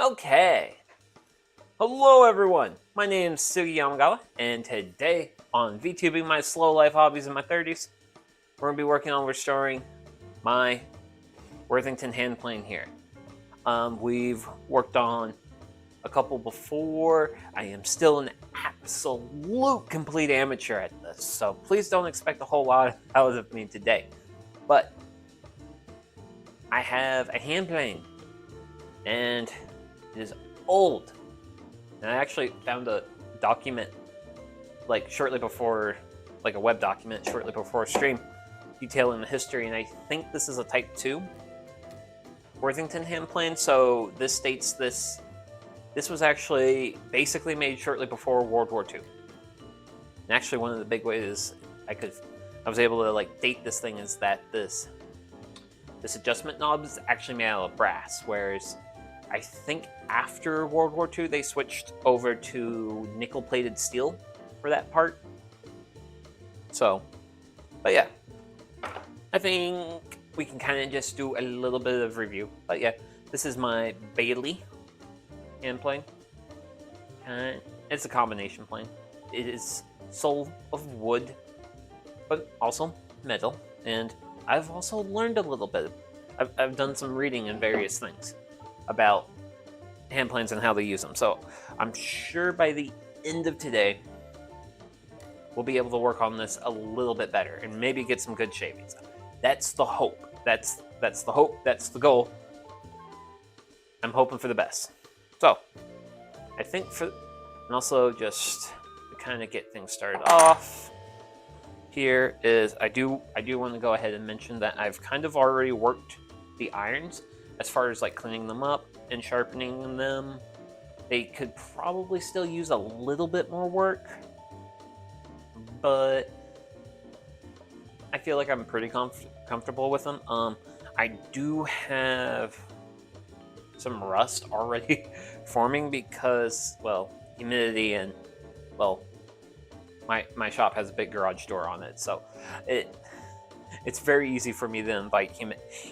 Okay. Hello everyone, my name is Sugi Yamagawa, and today on VTubing My Slow Life Hobbies in My 30s, we're going to be working on restoring my Worthington hand plane here. We've worked on a couple before. I am still an absolute complete amateur at this, so please don't expect a whole lot out of me today. But I have a hand plane, and it is old. And I actually found a document like shortly before, like a web document shortly before stream, detailing the history, and I think this is a Type 2 Worthington hand plane. So this states this was actually basically made shortly before World War II. And actually one of the big ways I was able to like date this thing is that this adjustment knob is actually made out of brass, whereas I think after World War II, they switched over to nickel-plated steel for that part. So, but yeah, I think we can kind of just do a little bit of review. But yeah, this is my Bailey hand plane. It's a combination plane. It is sole of wood, but also metal. And I've also learned a little bit. I've done some reading and various things about hand planes and how they use them. So I'm sure by the end of today, we'll be able to work on this a little bit better and maybe get some good shavings. That's the hope. That's the hope. That's the goal. I'm hoping for the best. So I think and also just to kind of get things started off here is I do want to go ahead and mention that I've kind of already worked the irons as far as like cleaning them up and sharpening them. They could probably still use a little bit more work, but I feel like I'm pretty comfortable with them. I do have some rust already forming because, well, humidity and, well, my shop has a big garage door on it, so it's very easy for me to invite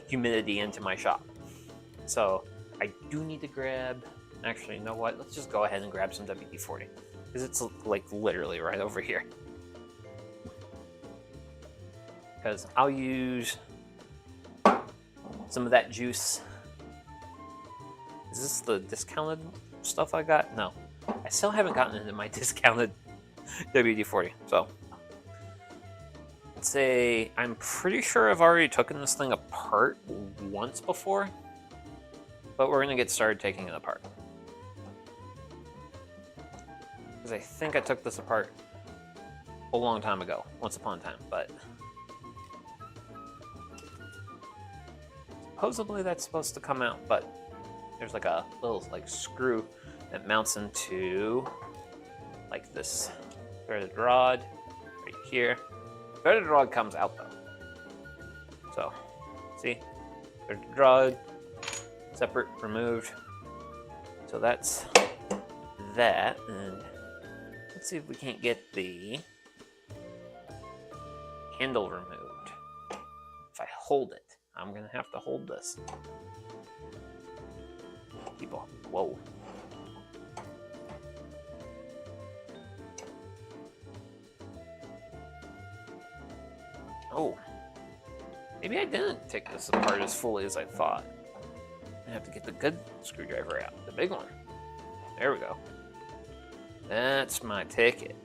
humidity into my shop. So I do need to grab, actually, you know what? Let's just go ahead and grab some WD-40 because it's like literally right over here. Because I'll use some of that juice. Is this the discounted stuff I got? No, I still haven't gotten into my discounted WD-40. So let's say I'm pretty sure I've already taken this thing apart once before. But we're going to get started taking it apart. Because I think I took this apart a long time ago, once upon a time, but supposedly that's supposed to come out, but there's like a little like screw that mounts into like this threaded rod right here. Threaded rod comes out though. So, see? Threaded rod. Separate, removed. So that's that, and let's see if we can't get the handle removed. If I hold it, I'm gonna have to hold this. People, whoa. Oh, maybe I didn't take this apart as fully as I thought. I have to get the good screwdriver out, the big one. There we go. That's my ticket.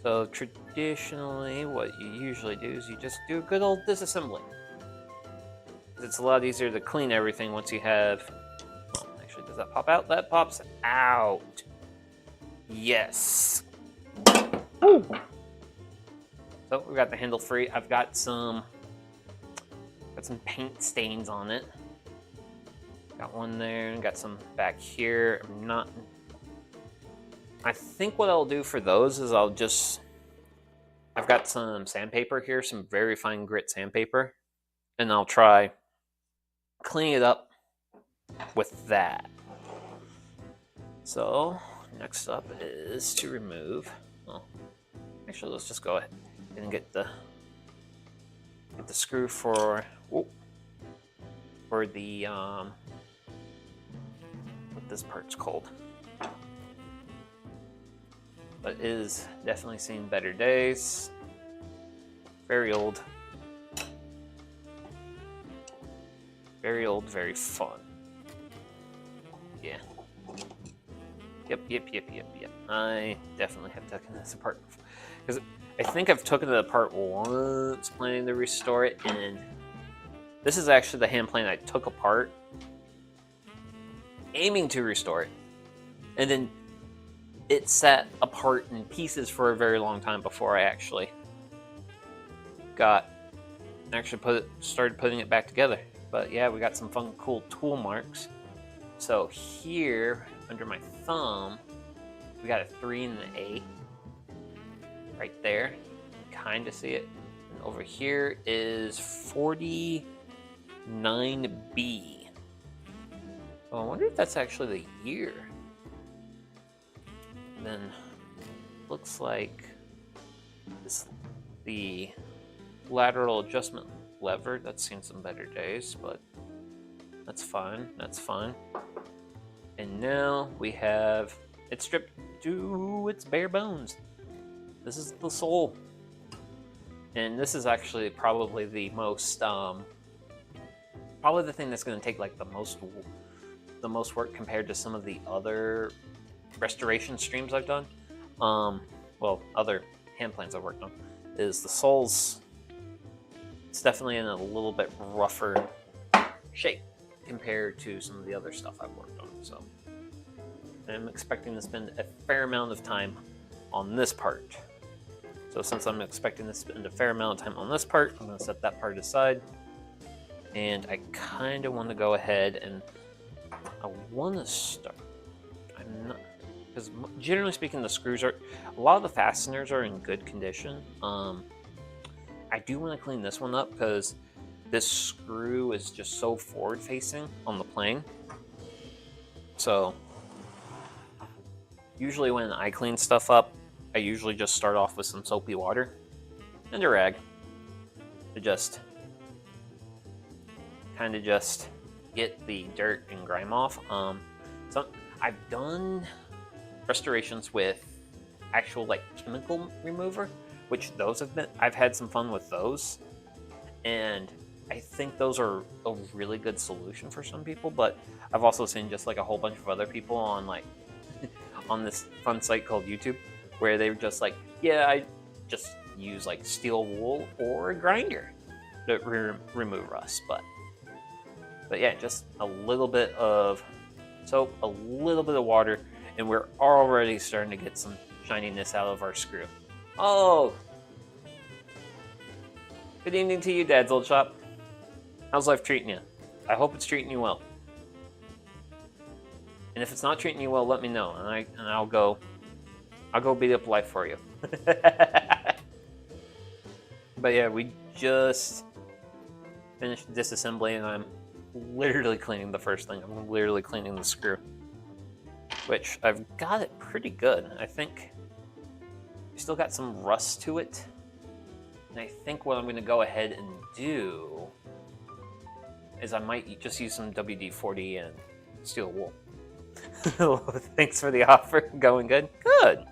So traditionally, what you usually do is you just do a good old disassembly. It's a lot easier to clean everything once you have... Well, actually, does that pop out? That pops out. Yes. Ooh. So we got the handle free. I've got some paint stains on it. Got one there and got some back here. I think what I'll do for those is I've got some sandpaper here, some very fine grit sandpaper, and I'll try cleaning it up with that. So next up is to remove, well, actually let's just go ahead and get the screw for, whoop, for the what this part's called. But it is definitely seen better days. Very old. Very old, very fun. Yeah. Yep. I definitely have taken this apart because I think I've taken it apart once planning to restore it, and this is actually the hand plane I took apart, aiming to restore it, and then it sat apart in pieces for a very long time before I actually started putting it back together. But yeah, we got some fun, cool tool marks. So here, under my thumb, we got a 3 and an A. Right there. Kind of see it. And over here is 49B. Oh, I wonder if that's actually the year. And then, looks like the lateral adjustment lever. That's seen some better days, but that's fine. That's fine. And now we have it stripped to its bare bones. This is the sole. And this is actually probably the most, probably the thing that's going to take like the most work compared to some of the other restoration streams I've done. Well, other hand planes I've worked on, is the soles. It's definitely in a little bit rougher shape compared to some of the other stuff I've worked on. So I'm expecting to spend a fair amount of time on this part. So since I'm expecting to spend a fair amount of time on this part, I'm going to set that part aside. And I kind of want to go ahead and I want to start. I'm not, because generally speaking, the screws are, a lot of the fasteners are in good condition. I do want to clean this one up because this screw is just so forward facing on the plane. So usually when I clean stuff up, I usually just start off with some soapy water and a rag to just kind of just get the dirt and grime off. So I've done restorations with actual like chemical remover, which those have been, I've had some fun with those, and I think those are a really good solution for some people. But I've also seen just like a whole bunch of other people on like on this fun site called YouTube, where they were just like, yeah, I just use like steel wool or a grinder to remove rust. But yeah, just a little bit of soap, a little bit of water, and we're already starting to get some shininess out of our screw. Oh! Good evening to you, Dad's Old Shop. How's life treating you? I hope it's treating you well. And if it's not treating you well, let me know, and I'll go beat up life for you. But yeah, we just finished disassembly, and I'm literally cleaning the first thing. I'm literally cleaning the screw, which I've got it pretty good. I think we still got some rust to it, and I think what I'm going to go ahead and do is I might just use some WD-40 and steel wool. Thanks for the offer. Going good? Good.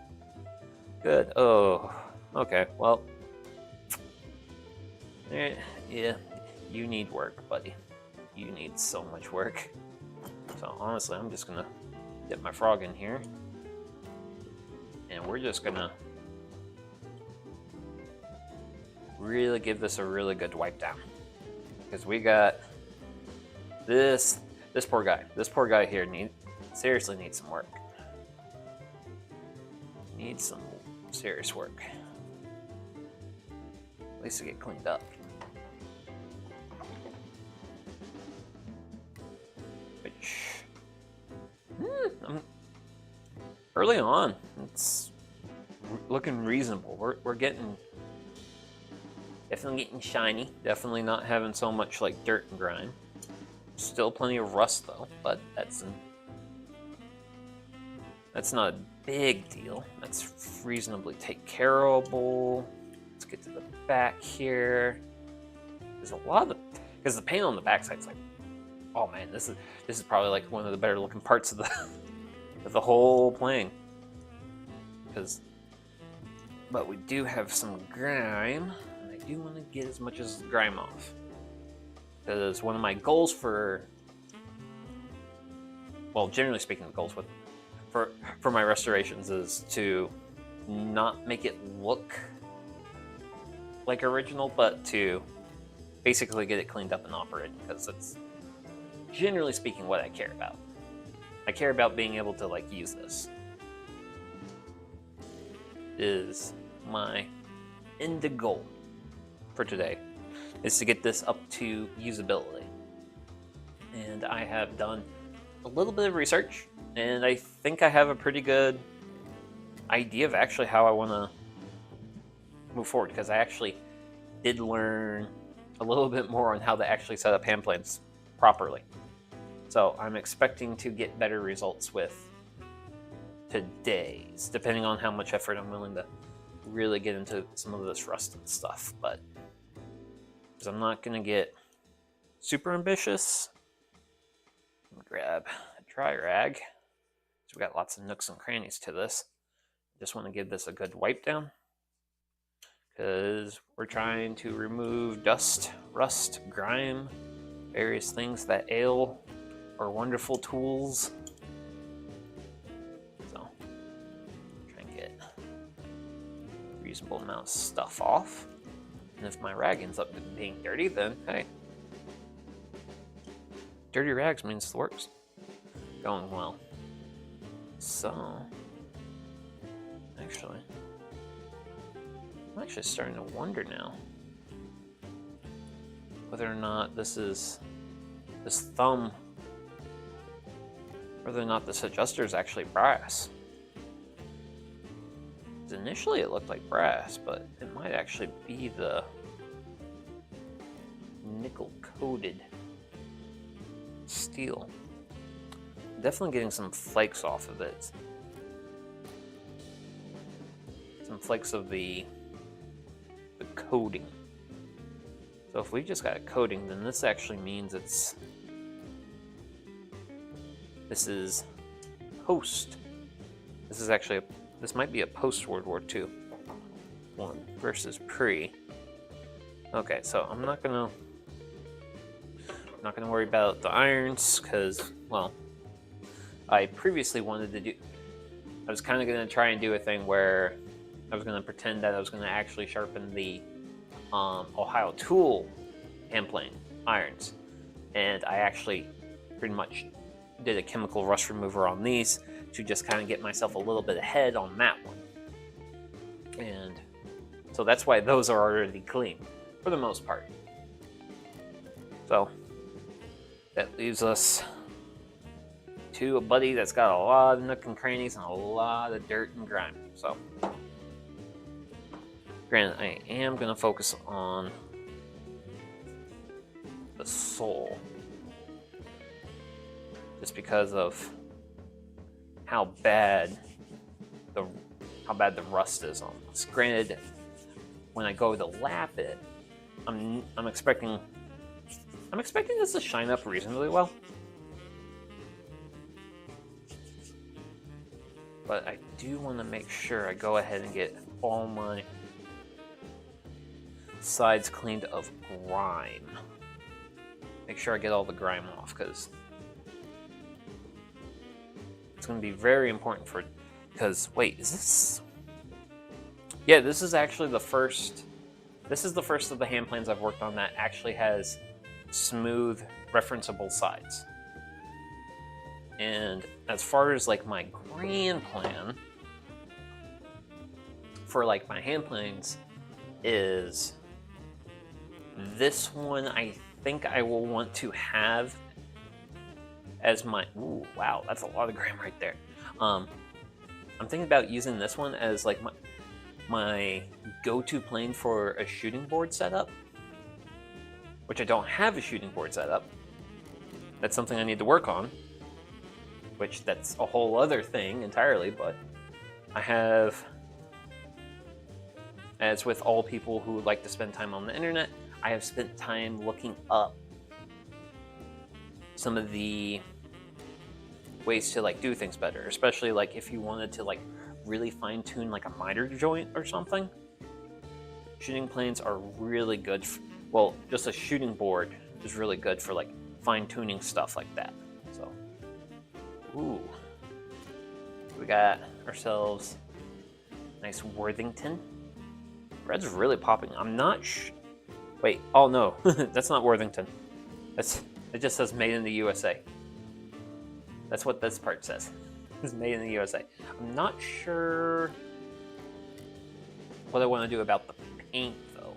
Good. Oh, okay. Well, yeah, you need work, buddy. You need so much work. So honestly, I'm just gonna dip my frog in here, and we're just gonna really give this a really good wipe down, because we got this poor guy. This poor guy here seriously needs some work. Needs some serious work. At least to get cleaned up. Which, early on, it's looking reasonable. We're definitely getting shiny. Definitely not having so much like dirt and grime. Still plenty of rust though, but that's not a big deal. That's reasonably take careable. Let's get to the back here. There's a lot of because the paint on the back side's like Oh man, this is probably like one of the better looking parts of the of the whole plane. But we do have some grime, and I do want to get as much as grime off. Because one of my goals for, well, generally speaking, the goals for my restorations is to not make it look like original, but to basically get it cleaned up and operating, because that's generally speaking what I care about. I care about being able to like use this. Is my end goal for today, is to get this up to usability. And I have done a little bit of research, and I think I have a pretty good idea of actually how I want to move forward, because I actually did learn a little bit more on how to actually set up hand planes properly. So I'm expecting to get better results with today's, depending on how much effort I'm willing to really get into some of this rusted stuff. But because I'm not going to get super ambitious, I'm gonna grab a dry rag. So we got lots of nooks and crannies to this. Just want to give this a good wipe down, because we're trying to remove dust, rust, grime, various things that ail our wonderful tools. So try and get a reasonable amount of stuff off. And if my rag ends up being dirty, then hey, dirty rags means the work's going well. So I'm actually starting to wonder now whether or not this thumb, whether or not this adjuster is actually brass. Initially it looked like brass, but it might actually be the nickel coated steel. Definitely getting some flakes off of it. Some flakes of the coating. So if we just got a coating, then this actually means this is post. This might be a post World War II one versus pre. Okay, so I'm not gonna worry about the irons, because, well, I previously wanted to do, I was kind of going to try and do a thing where I was going to pretend that I was going to actually sharpen the Ohio Tool hand plane irons. And I actually pretty much did a chemical rust remover on these to just kind of get myself a little bit ahead on that one. And so that's why those are already clean, for the most part. So that leaves us to a buddy that's got a lot of nook and crannies and a lot of dirt and grime. So, granted, I am going to focus on the sole, just because of how bad the rust is on this. Granted, when I go to lap it, I'm expecting this to shine up reasonably well. But I do want to make sure I go ahead and get all my sides cleaned of grime. Make sure I get all the grime off, because it's going to be very important because, wait, is this? Yeah, this is actually the first. This is the first of the hand planes I've worked on that actually has smooth, referenceable sides. And as far as like my grand plan for like my hand planes is, this one I think I will want to have as my, ooh, wow, that's a lot of grime right there. I'm thinking about using this one as like my go-to plane for a shooting board setup, which I don't have a shooting board setup. That's something I need to work on, which that's a whole other thing entirely, but I have, as with all people who like to spend time on the internet, I have spent time looking up some of the ways to like do things better, especially like if you wanted to like really fine-tune like a miter joint or something. Shooting planes are really good well, just a shooting board is really good for like fine-tuning stuff like that. So, ooh, we got ourselves a nice Worthington. Red's really popping. I'm not wait, oh no, that's not Worthington. It just says made in the USA. That's what this part says. It's made in the USA. I'm not sure what I want to do about the paint though.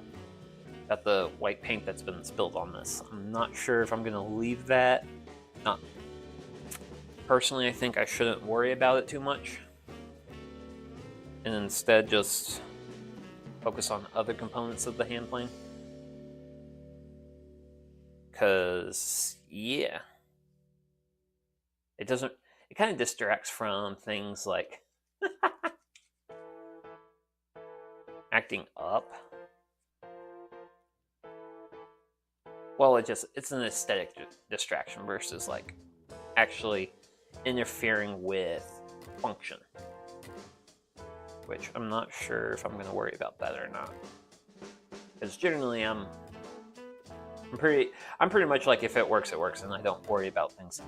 About the white paint that's been spilled on this. I'm not sure if I'm gonna leave that. Not personally, I think I shouldn't worry about it too much. And instead just focus on other components of the hand plane. Cause yeah. It kind of distracts from things like acting up. Well, it's an aesthetic distraction versus like actually interfering with function. Which I'm not sure if I'm going to worry about that or not. Because generally I'm pretty much like if it works, it works, and I don't worry about things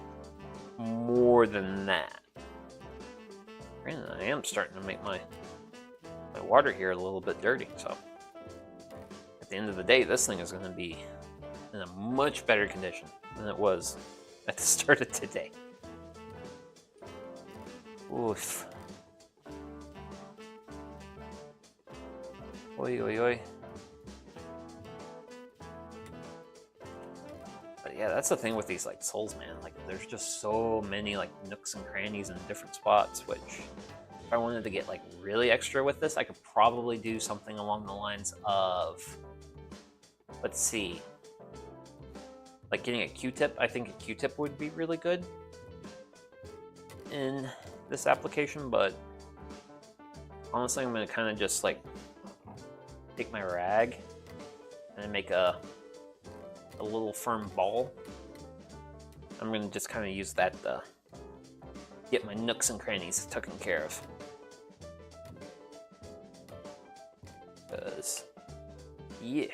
more than that. Granted, I am starting to make my water here a little bit dirty, so at the end of the day, this thing is going to be in a much better condition than it was at the start of today. Oof. Oi, oi, oi. But yeah, that's the thing with these like souls, man. Like, there's just so many like nooks and crannies in different spots, which if I wanted to get like really extra with this, I could probably do something along the lines of, let's see, like getting a Q-tip. I think a Q-tip would be really good in this application, but honestly, I'm gonna kind of just like take my rag and make a little firm ball. I'm gonna just kind of use that to get my nooks and crannies taken care of. Because, yeah.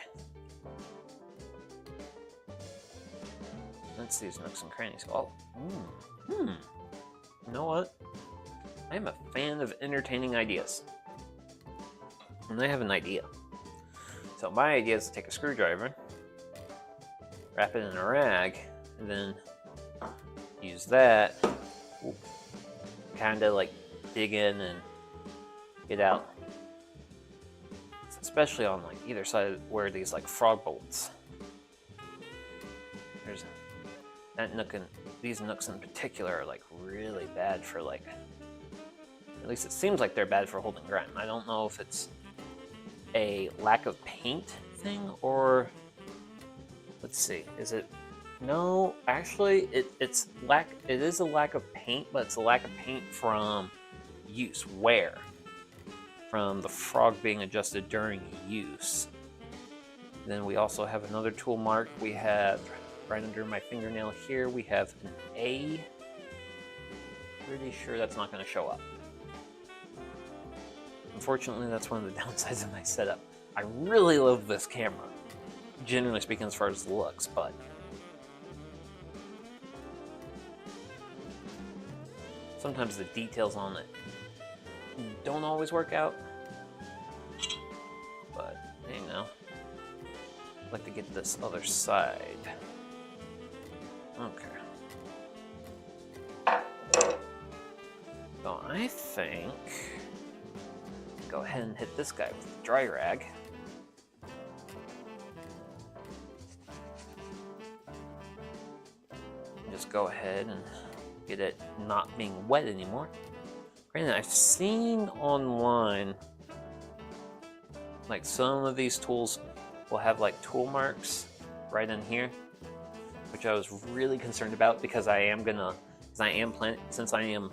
Let's see these nooks and crannies. Oh, you know what? I am a fan of entertaining ideas. And I have an idea. So my idea is to take a screwdriver, wrap it in a rag, and then use that, kind of like dig in and get out. Especially on like either side where these like frog bolts. There's that nook, and these nooks in particular are like really bad for like, at least it seems like they're bad for holding ground. I don't know if it's a lack of paint thing or, let's see, is it, no, actually it is a lack of paint, but it's a lack of paint from use, wear, from the frog being adjusted during use. Then we also have another tool mark. We have right under my fingernail here, we have an A. Pretty sure that's not going to show up. Unfortunately, that's one of the downsides of my setup. I really love this camera, generally speaking, as far as looks, but sometimes the details on it don't always work out. But, you know, I'd like to get this other side. Okay. So I think go ahead and hit this guy with the dry rag. And just go ahead and get it not being wet anymore. Granted, I've seen online like some of these tools will have like tool marks right in here, which I was really concerned about because since I am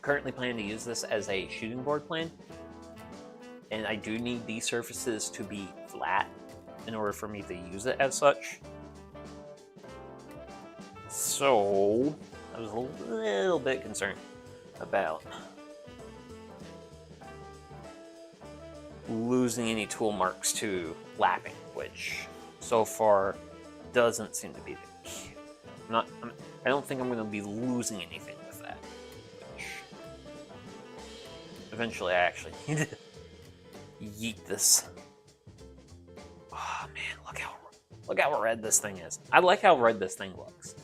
currently planning to use this as a shooting board plane, and I do need these surfaces to be flat in order for me to use it as such. So I was a little bit concerned about losing any tool marks to lapping, which so far doesn't seem to be the case. I don't think I'm going to be losing anything with that. Which eventually, I actually need to yeet this. Oh man, look how red this thing is. I like how red this thing looks.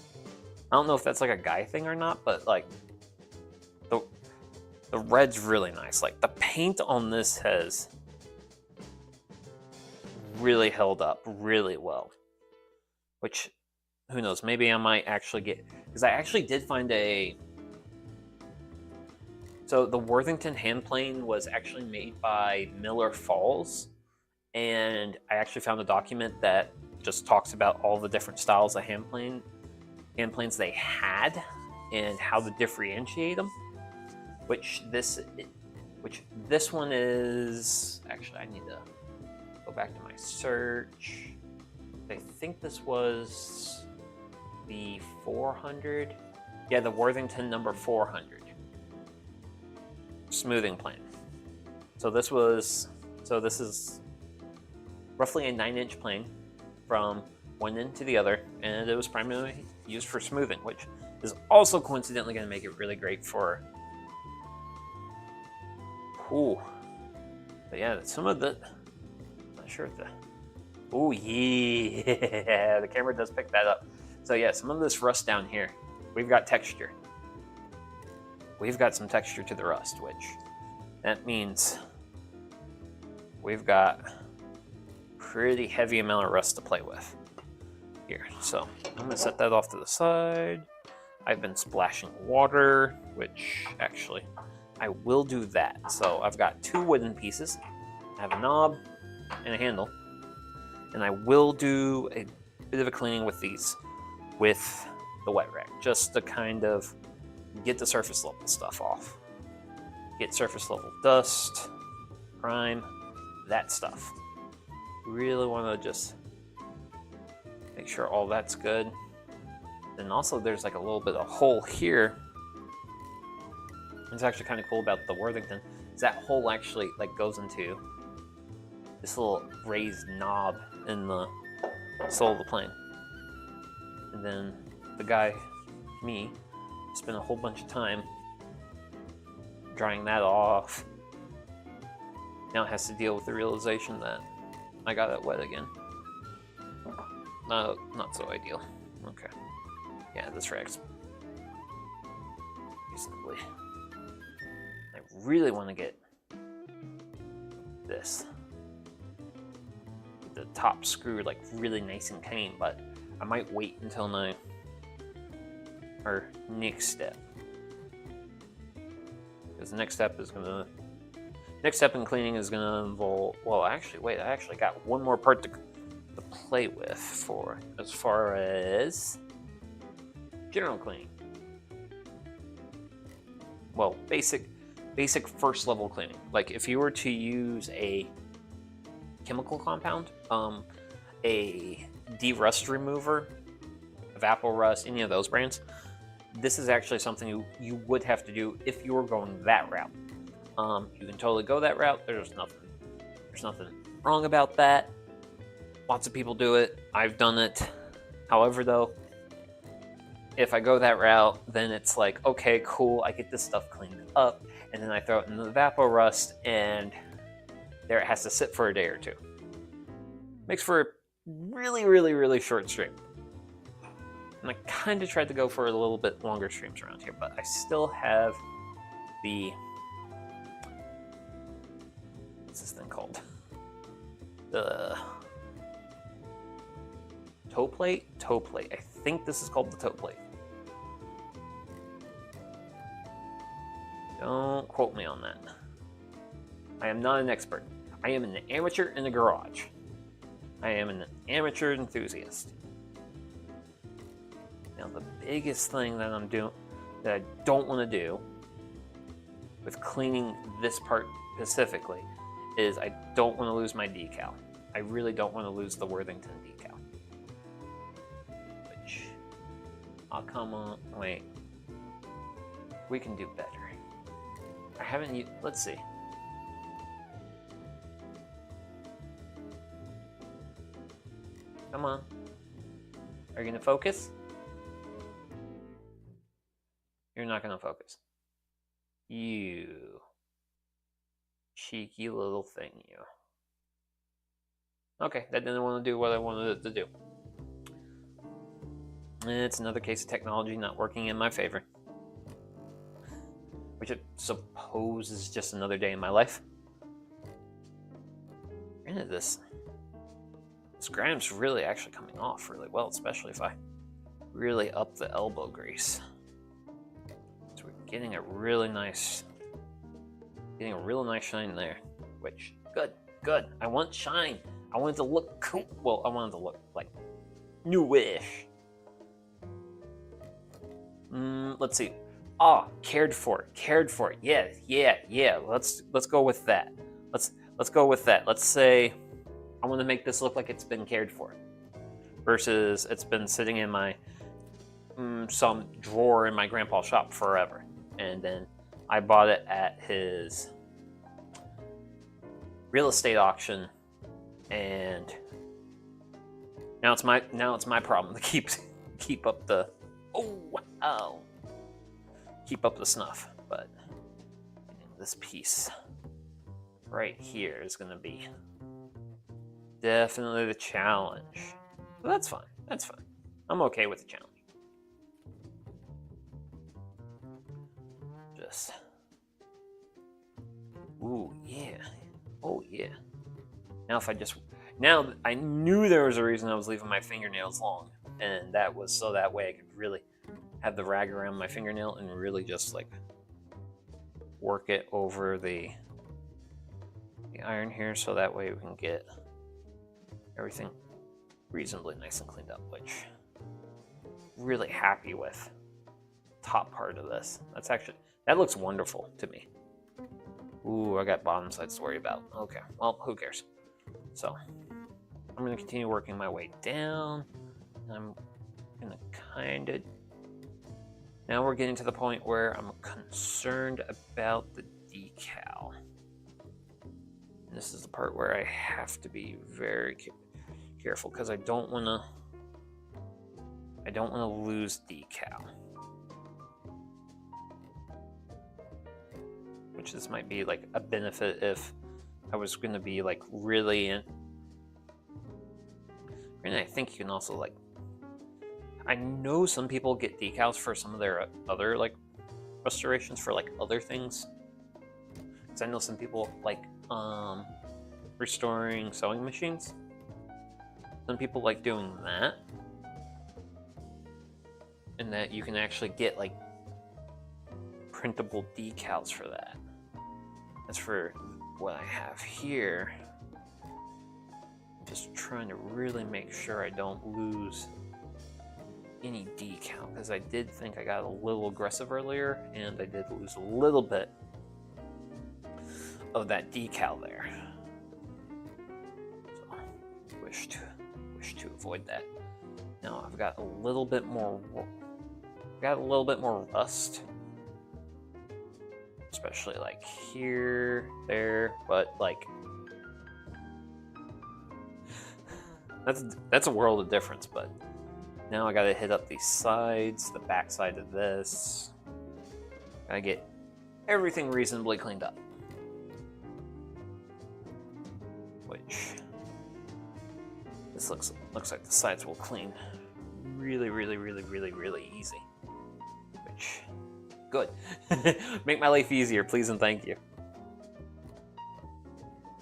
I don't know if that's like a guy thing or not, but like the red's really nice. Like the paint on this has really held up really well. Which, who knows, maybe I might actually get, because I actually did find so the Worthington hand plane was actually made by Miller Falls, and I actually found a document that just talks about all the different styles of hand planes they had and how to differentiate them. Which this one is, actually I need to go back to my search. I think this was the 400. Yeah, the Worthington number 400 smoothing plane. So this is roughly a 9-inch plane from one end to the other, and it was primarily used for smoothing, which is also coincidentally going to make it really great for. Ooh, but yeah, some of the. Not sure if the. Oh yeah, the camera does pick that up. So yeah, some of this rust down here, we've got texture. We've got some texture to the rust, which that means we've got pretty heavy amount of rust to play with here. So I'm gonna set that off to the side. I've been splashing water, which actually I will do that. So I've got 2 wooden pieces. I have a knob and a handle. And I will do a bit of a cleaning with these, with the wet rag, just to kind of get the surface level stuff off. Get surface level dust, grime, that stuff. Really want to just make sure all that's good. And also there's like a little bit of hole here. It's actually kind of cool about the Worthington, is that hole actually like goes into this little raised knob in the sole of the plane. And then the guy, me, spent a whole bunch of time drying that off. Now it has to deal with the realization that I got it wet again. No, not so ideal. Okay. Yeah, this rag's reasonably. I really want to get this, the top screw like really nice and clean, but I might wait until our next step, because the next step in cleaning is gonna involve. Well, actually, wait. I actually got one more part to play with for as far as general cleaning. Well, basic first level cleaning. Like if you were to use a chemical compound, a de-rust remover, Evapor Rust, any of those brands, this is actually something you would have to do if you were going that route. You can totally go that route. There's nothing wrong about that. Lots of people do it. I've done it. However, though, if I go that route, then it's like, okay, cool, I get this stuff cleaned up, and then I throw it in the Evapor Rust, and there it has to sit for a day or two. Makes for a really, really, really short stream. And I kind of tried to go for a little bit longer streams around here, but I still have the... What's this thing called? The... toe plate? Toe plate. I think this is called the toe plate. Don't quote me on that. I am not an expert. I am an amateur in the garage. I am an amateur enthusiast. Now the biggest thing that I'm doing, that I don't want to do with cleaning this part specifically, is I don't want to lose my decal. I really don't want to lose the Worthington decal. Which Oh, come on. Wait. We can do better. I haven't used... Let's see. Come on. Are you going to focus? You're not going to focus. You. Cheeky little thing, you. Okay, that didn't want to do what I wanted it to do. It's another case of technology not working in my favor. Which I suppose is just another day in my life. Granted, this gram's really actually coming off really well, especially if I really up the elbow grease. So we're getting a really nice shine there. Which, good. I want shine. I want it to look cool. Well, I want it to look like newish. Let's see. Ah, cared for. Yeah. Let's go with that. Let's go with that. Let's say I want to make this look like it's been cared for, versus it's been sitting in my some drawer in my grandpa's shop forever, and then I bought it at his real estate auction, and now it's my problem to keep up the keep up the snuff. But this piece right here is going to be definitely the challenge. But that's fine. I'm okay with the challenge. Just, ooh, yeah. Oh, yeah. Now I knew there was a reason I was leaving my fingernails long, and that was so that way I could really have the rag around my fingernail and really just like work it over the iron here, so that way we can get everything reasonably nice and cleaned up, which I'm really happy with the top part of this. That looks wonderful to me. Ooh, I got bottom sides to worry about. Okay, well, who cares? So I'm going to continue working my way down. I'm going to kind of... Now we're getting to the point where I'm concerned about the decal. And this is the part where I have to be very careful, because I don't want to lose decal. Which this might be like a benefit if I was going to be like really in. And I think you can also like, I know some people get decals for some of their other like restorations for like other things. Because I know some people like restoring sewing machines. Some people like doing that. And that you can actually get like printable decals for that. As for what I have here, I'm just trying to really make sure I don't lose any decal, because I did think I got a little aggressive earlier, and I did lose a little bit of that decal there. So, wish to avoid that. Now I've got a little bit more rust, especially like here, there, but like that's a world of difference. But now I gotta hit up these sides, the back side of this. Gotta get everything reasonably cleaned up. Which this looks like the sides will clean really easy. Which, good. Make my life easier, please and thank you.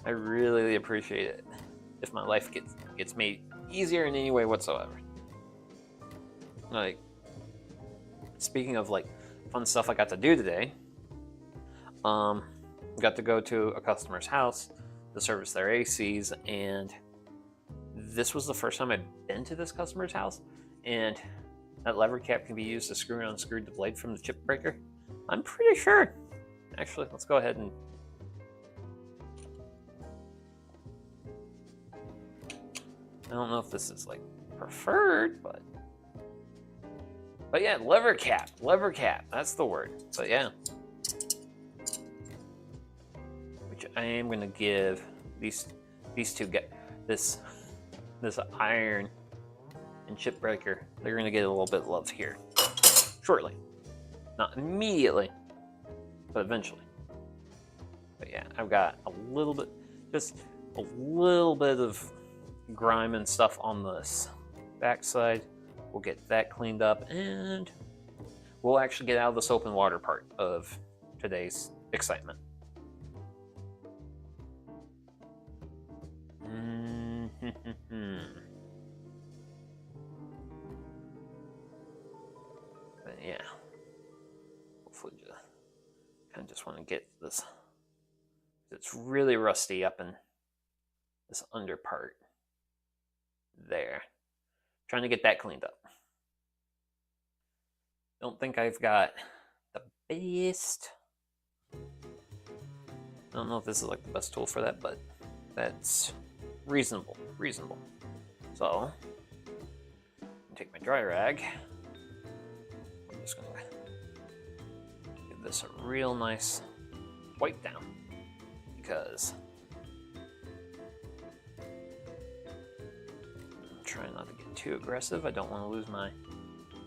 I really appreciate it if my life gets made easier in any way whatsoever. Like, speaking of like fun stuff I got to do today, got to go to a customer's house to service their ACs, and this was the first time I'd been to this customer's house, and that lever cap can be used to screw and unscrew the blade from the chip breaker. I'm pretty sure. Actually, let's go ahead and... I don't know if this is like preferred, but But yeah, lever cap, that's the word. So yeah. Which I am gonna give these two get this iron and shipbreaker. They're gonna get a little bit of love here shortly. Not immediately, but eventually. But yeah, I've got a little bit, just a little bit of grime and stuff on this backside. We'll get that cleaned up, and we'll actually get out of this open water part of today's excitement. But yeah, hopefully just want to get this. It's really rusty up in this under part there. Trying to get that cleaned up. Don't think I've got the best. I don't know if this is like the best tool for that, but that's reasonable. So, take my dry rag. I'm just gonna give this a real nice wipe down because I'm trying not to get too aggressive. I don't want to lose my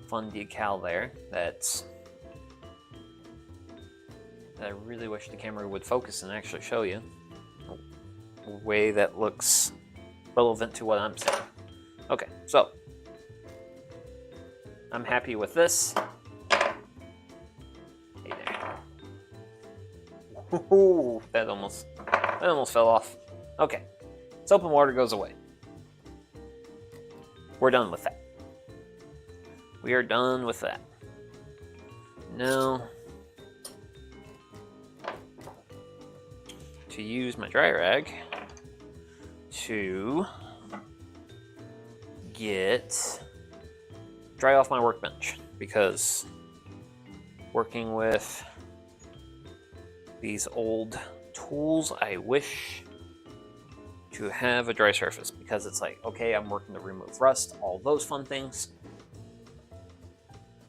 fun decal there. That I really wish the camera would focus and actually show you a way that looks relevant to what I'm saying. Okay, so I'm happy with this. Hey there. Ooh, that almost fell off. Okay, soap and water goes away. We're done with that. We are done with that. Now, to use my dry rag to dry off my workbench, because working with these old tools, I wish to have a dry surface, because it's like, okay, I'm working to remove rust, all those fun things.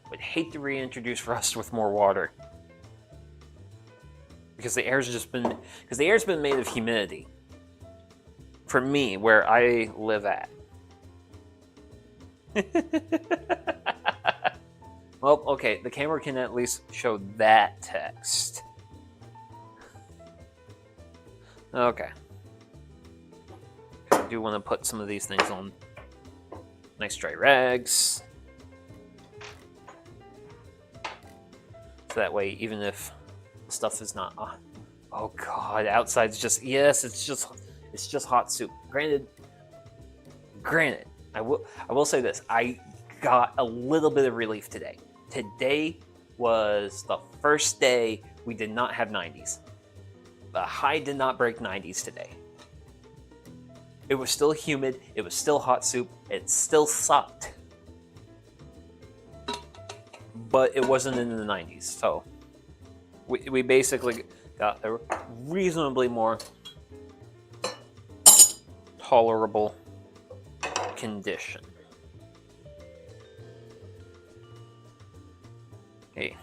Would hate to reintroduce rust with more water, because the air's been made of humidity. For me, where I live at. Well, okay, the camera can at least show that text. Okay. I do want to put some of these things on nice dry rags. So that way, even if stuff is not on. Oh god, outside's just, yes, it's just hot soup. Granted, I will say this, I got a little bit of relief today. Today was the first day we did not have 90s. The high did not break 90s today. It was still humid, it was still hot soup, it still sucked. But it wasn't in the 90s, so we basically got a reasonably more tolerable condition. Hey.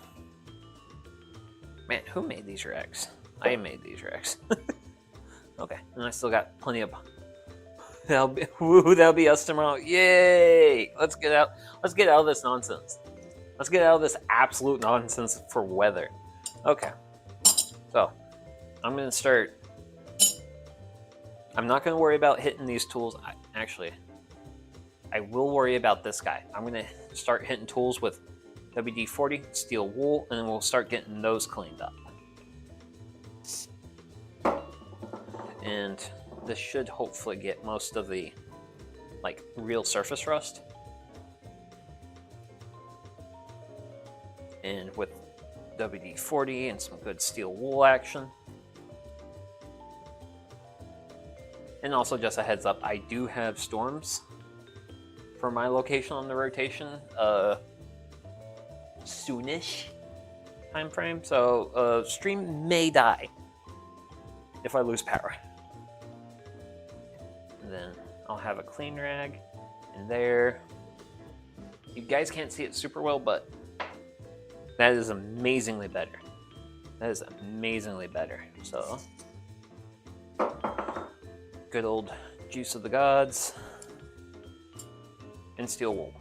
Man, who made these rags? I made these rags. Okay, and I still got plenty of... That'll be us tomorrow. Yay! Let's get out of this nonsense. Let's get out of this absolute nonsense for weather. Okay. So, I'm going to start... I'm not going to worry about hitting these tools. Actually, I will worry about this guy. I'm going to start hitting tools with WD-40, steel wool, and then we'll start getting those cleaned up. And this should hopefully get most of the, like, real surface rust. And with WD-40 and some good steel wool action. And also, just a heads up, I do have storms for my location on the rotation soonish time frame, so stream may die if I lose power. And then I'll have a clean rag in there. You guys can't see it super well, but that is amazingly better. That is amazingly better. So, good old juice of the gods and steel wool.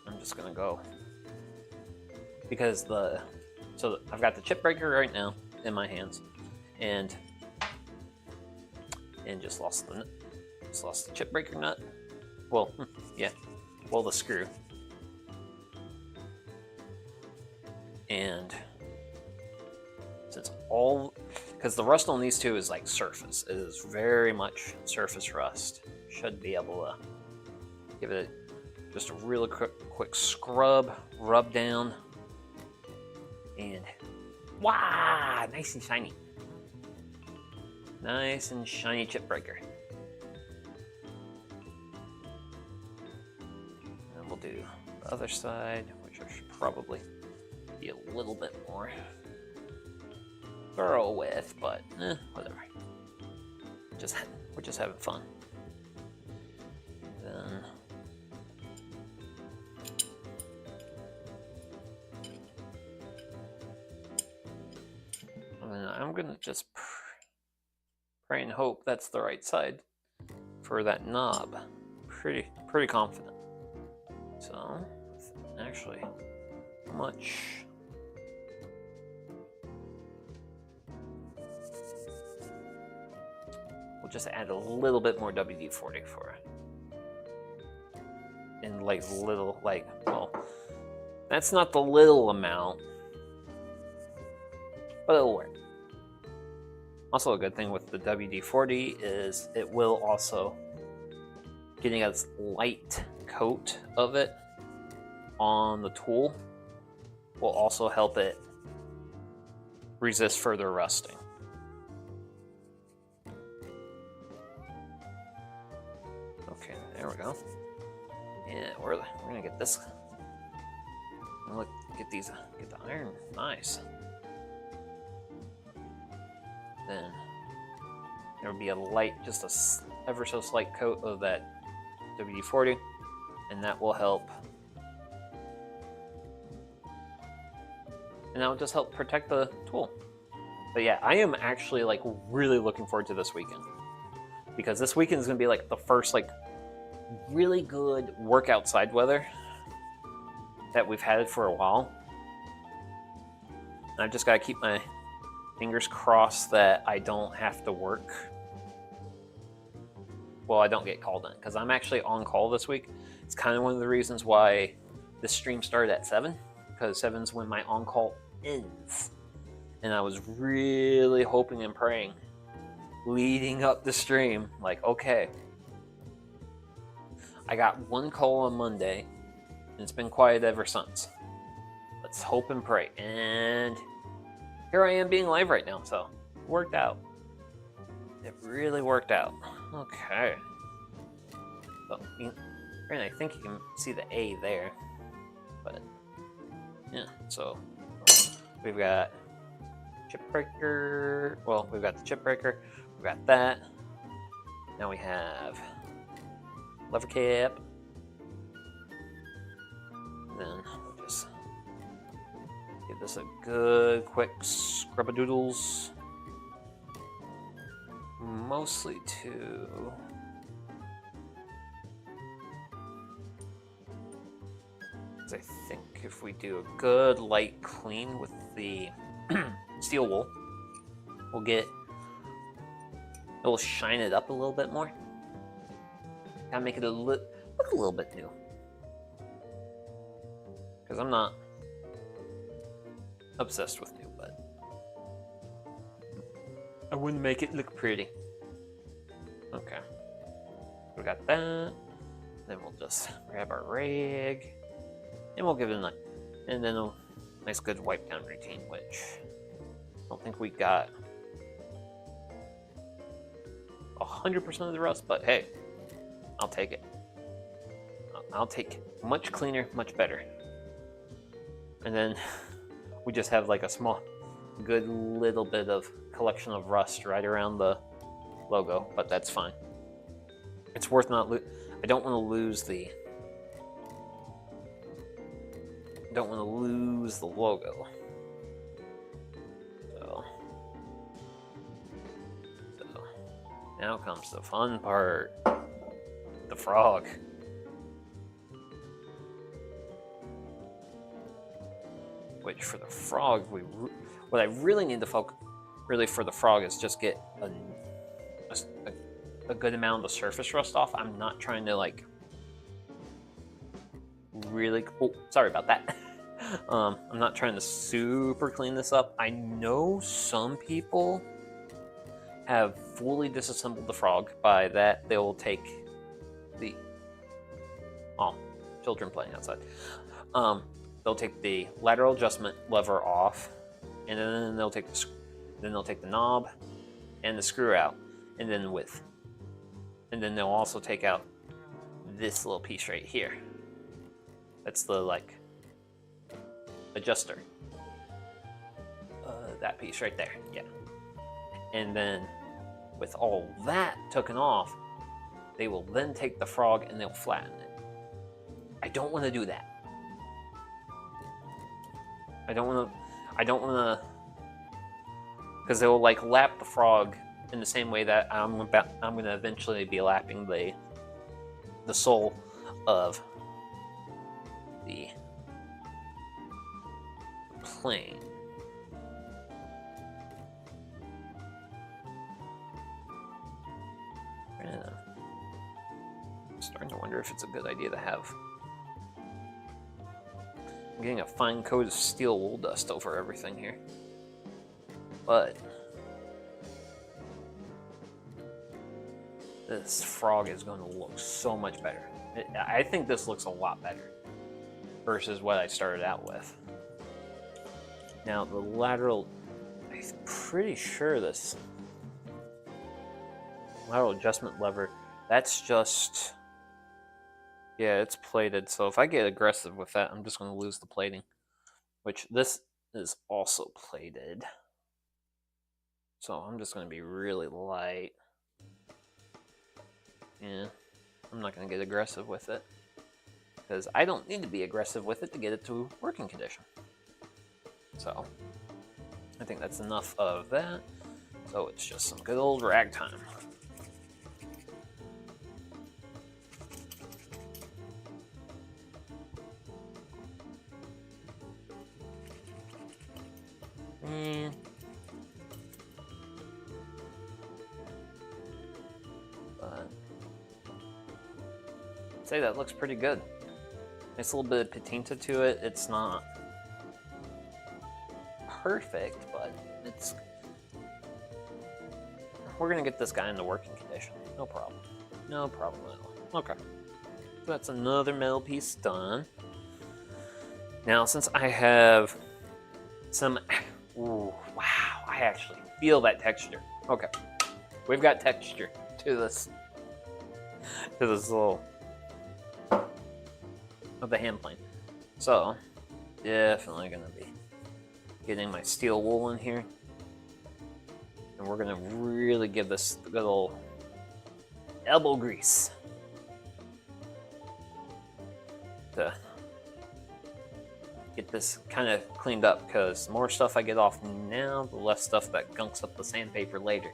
I'm just gonna go because so I've got the chip breaker right now in my hands, and just lost the chip breaker nut. Well, yeah, well, the screw. And since because the rust on these two is like surface, it is very much surface rust. Should be able to give it just a really quick scrub, rub down, and wow, nice and shiny. Nice and shiny chip breaker. And we'll do the other side, which I should probably be a little bit more thorough with, but whatever. We're just having fun. Then I'm gonna just pray and hope that's the right side for that knob. Pretty confident. So actually, how much? We'll just add a little bit more WD-40 for it. And well, that's not the little amount, but it'll work. Also, a good thing with the WD-40 is it will also, getting a light coat of it on the tool will also help it resist further rusting. Okay, there we go. Yeah, we're gonna get this. Look, get the iron. Nice. Then there will be a light, just a ever so slight coat of that WD-40, and that will help. And that will just help protect the tool. But yeah, I am actually like really looking forward to this weekend, because this weekend is gonna be like the first like really good work outside weather that we've had for a while. And I've just gotta keep my fingers crossed that I don't have to work. Well, I don't get called in, because I'm actually on call this week. It's kind of one of the reasons why this stream started at 7, because 7's when my on-call ends. And I was really hoping and praying leading up the stream, like, okay, I got one call on Monday, and it's been quiet ever since. Let's hope and pray. And here I am being live right now, so it worked out. It really worked out. Okay. So, I think you can see the A there, but yeah. So we've got chip breaker. Well, we've got the chip breaker. We've got that. Now we have lever cap. And then we'll just give this a good quick scrub-a-doodles. Mostly to because I think if we do a good light clean with the steel wool, it'll shine it up a little bit more. Kind of make it look a little bit new. Because I'm not obsessed with new, but I wouldn't make it look pretty. Okay. We got that. Then we'll just grab our rag. And we'll give it and then a nice good wipe down routine, which I don't think we got 100% of the rust, but hey, I'll take it. I'll take much cleaner, much better. And then we just have like a small, good little bit of collection of rust right around the logo, but that's fine. it's worth not I don't want to lose the logo. So now comes the fun part. The frog. Which for the frog, what I really need to focus really for the frog is just get a good amount of surface rust off. I'm not trying to like really. Oh, sorry about that. I'm not trying to super clean this up. I know some people have fully disassembled the frog. By that, they will take the children playing outside. They'll take the lateral adjustment lever off, and then they'll take the knob and the screw out, and then they'll also take out this little piece right here. That's the like adjuster. That piece right there, yeah. And then with all that taken off, they will then take the frog and they'll flatten it. I don't want to do that. I don't want to, because they will like lap the frog in the same way that I'm going to eventually be lapping the sole of the plane. I'm starting to wonder if it's a good idea to have. I'm getting a fine coat of steel wool dust over everything here. But this frog is going to look so much better. I think this looks a lot better versus what I started out with. Now the lateral, I'm pretty sure this lateral adjustment lever, that's just, yeah, it's plated. So if I get aggressive with that, I'm just going to lose the plating, which this is also plated. So I'm just going to be really light. Yeah, I'm not going to get aggressive with it because I don't need to be aggressive with it to get it to working condition. So I think that's enough of that. So it's just some good old rag time. But I'd say that looks pretty good. Nice little bit of patina to it. It's not perfect, but it's. We're gonna get this guy into working condition. No problem. No problem at all. Okay. So that's another metal piece done. Now, since I have some. Ooh, wow, I actually feel that texture. Okay. We've got texture to this little of the hand plane. So, definitely gonna be getting my steel wool in here. And we're gonna really give this a good old elbow grease to get this kind of cleaned up, because the more stuff I get off now, the less stuff that gunks up the sandpaper later.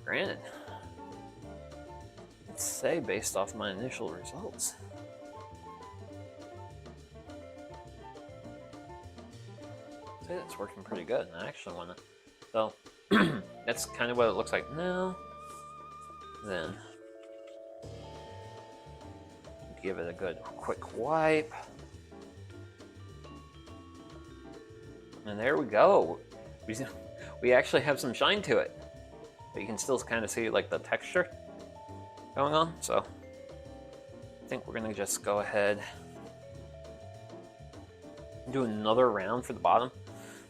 Granted, let's say based off my initial results, I'd say that's working pretty good. I actually want to, so that's kind of what it looks like now. Then give it a good quick wipe. And there we go. We actually have some shine to it. But you can still kind of see like the texture going on. So I think we're gonna just go ahead and do another round for the bottom.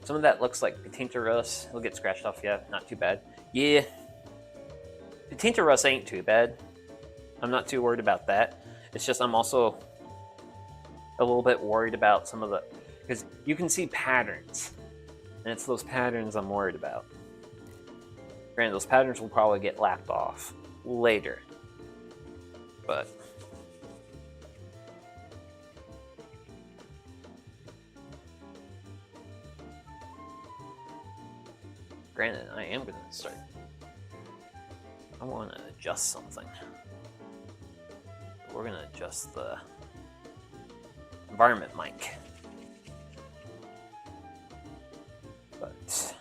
Some of that looks like patina rust. It'll get scratched off, yeah, not too bad. Yeah, patina rust ain't too bad. I'm not too worried about that. It's just I'm also a little bit worried about some of the, because you can see patterns, and it's those patterns I'm worried about. Granted, those patterns will probably get lapped off later, but granted, I am going to start. I want to adjust something. We're going to adjust the environment mic. But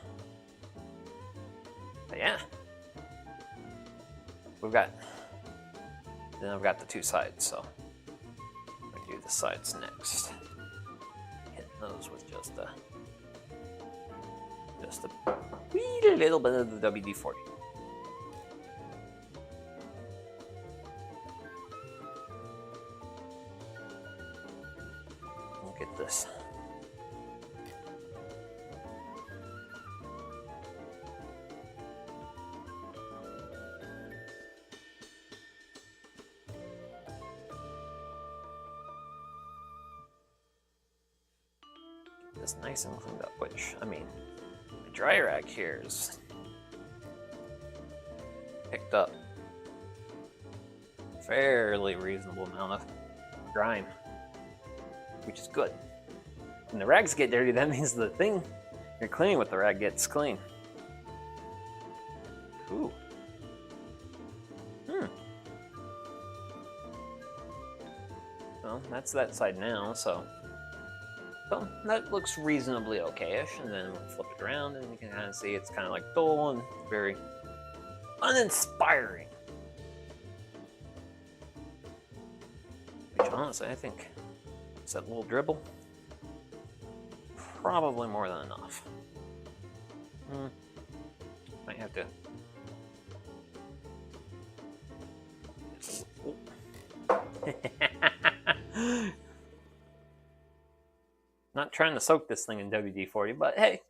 yeah. Then I've got the two sides, so I'm going to do the sides next. Hit those with just a wee little bit of the WD-40. Look at this. This nice and cleaned up, which, I mean, the dry rack here is picked up a fairly reasonable amount of grime, which is good. When the rags get dirty, that means the thing you're cleaning with the rag gets clean. Ooh. Well, that's that side now, so that looks reasonably okay-ish, and then we'll flip it around and you can kind of see it's kind of like dull and very uninspiring. Which honestly, I think it's that little dribble. Probably more than enough. Might have to. Not trying to soak this thing in WD-40, but hey.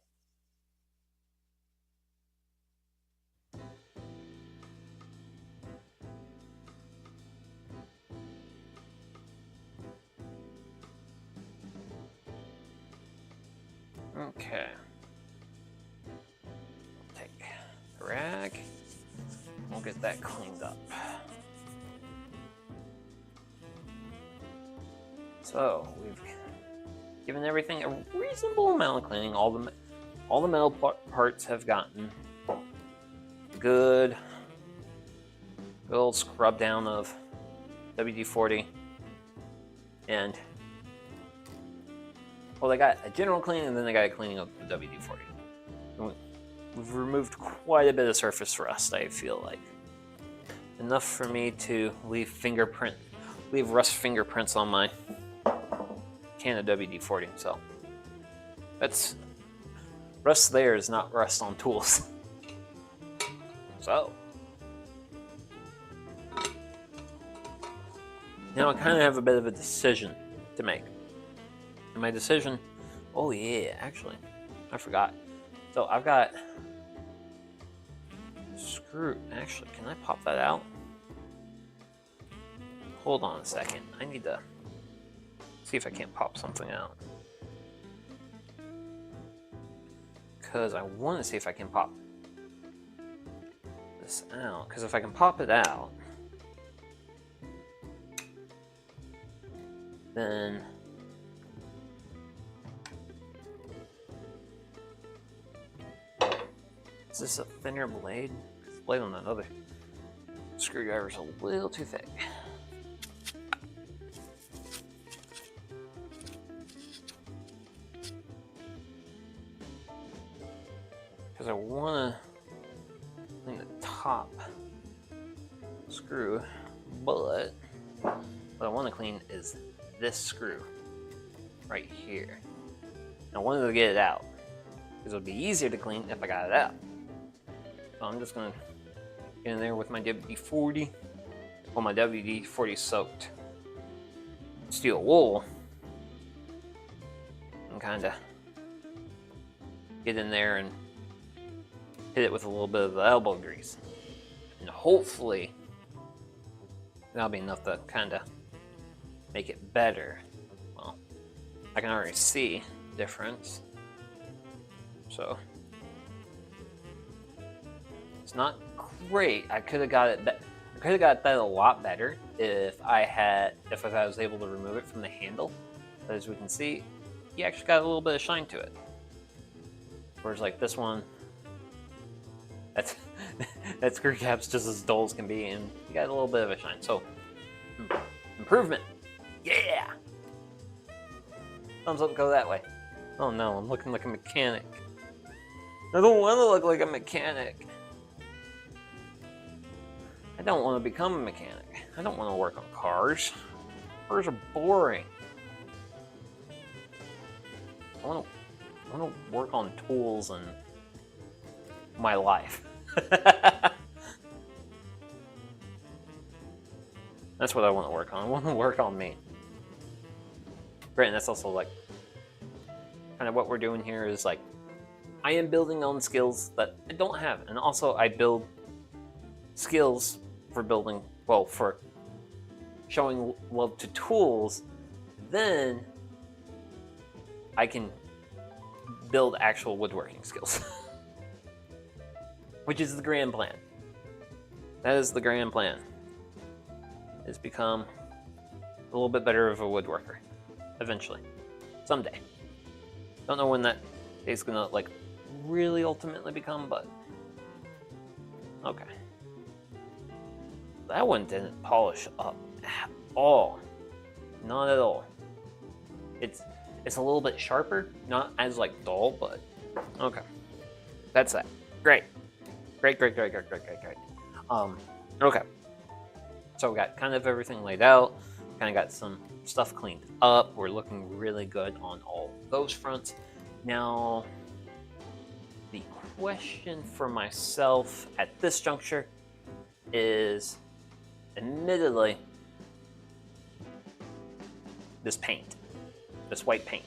Okay. I'll take a rag. We'll get that cleaned up. So we've given everything a reasonable amount of cleaning. All the metal parts have gotten good old scrub down of WD-40, and well, they got a general cleaning and then they got a cleaning of the WD-40. We've removed quite a bit of surface rust, I feel like. Enough for me to leave rust fingerprints on my can of WD-40, so that's rust there is not rust on tools. So now I kind of have a bit of a decision to make. And my decision, oh yeah, actually, I forgot. So I've got screw. Actually, can I pop that out? Hold on a second. I need to see if I can't pop something out. Because I want to see if I can pop this out. Because if I can pop it out, then is this a thinner blade? The blade on that other screwdriver's a little too thick. Because I want to clean the top screw, but what I want to clean is this screw right here. I wanted to get it out because it would be easier to clean if I got it out. So I'm just going to get in there with my WD-40. Well, my WD-40 soaked steel wool and kind of get in there and hit it with a little bit of the elbow grease. And hopefully that'll be enough to kind of make it better. Well, I can already see the difference. So It's not great. I could have got it. I could have got that a lot better if I was able to remove it from the handle. But as we can see, he actually got a little bit of shine to it. Whereas like this one, that screw cap's just as dull as can be, and you got a little bit of a shine. So, improvement. Yeah! Thumbs up, go that way. Oh no, I'm looking like a mechanic. I don't want to look like a mechanic. I don't want to become a mechanic. I don't want to work on cars. Cars are boring. I want to work on tools and my life. That's what I want to work on. I want to work on me. Great, and that's also like kind of what we're doing here is like I am building on skills that I don't have, and also I build skills for building, well, for showing love to tools. Then I can build actual woodworking skills. Which is the grand plan. That is the grand plan. Is become a little bit better of a woodworker. Eventually. Someday. Don't know when that day's gonna like really ultimately become, but okay. That one didn't polish up at all. Not at all. It's a little bit sharper, not as like dull, but okay. That's that. Great. Great. Okay. So we got kind of everything laid out, kind of got some stuff cleaned up. We're looking really good on all those fronts. Now, the question for myself at this juncture is, admittedly, this paint, this white paint.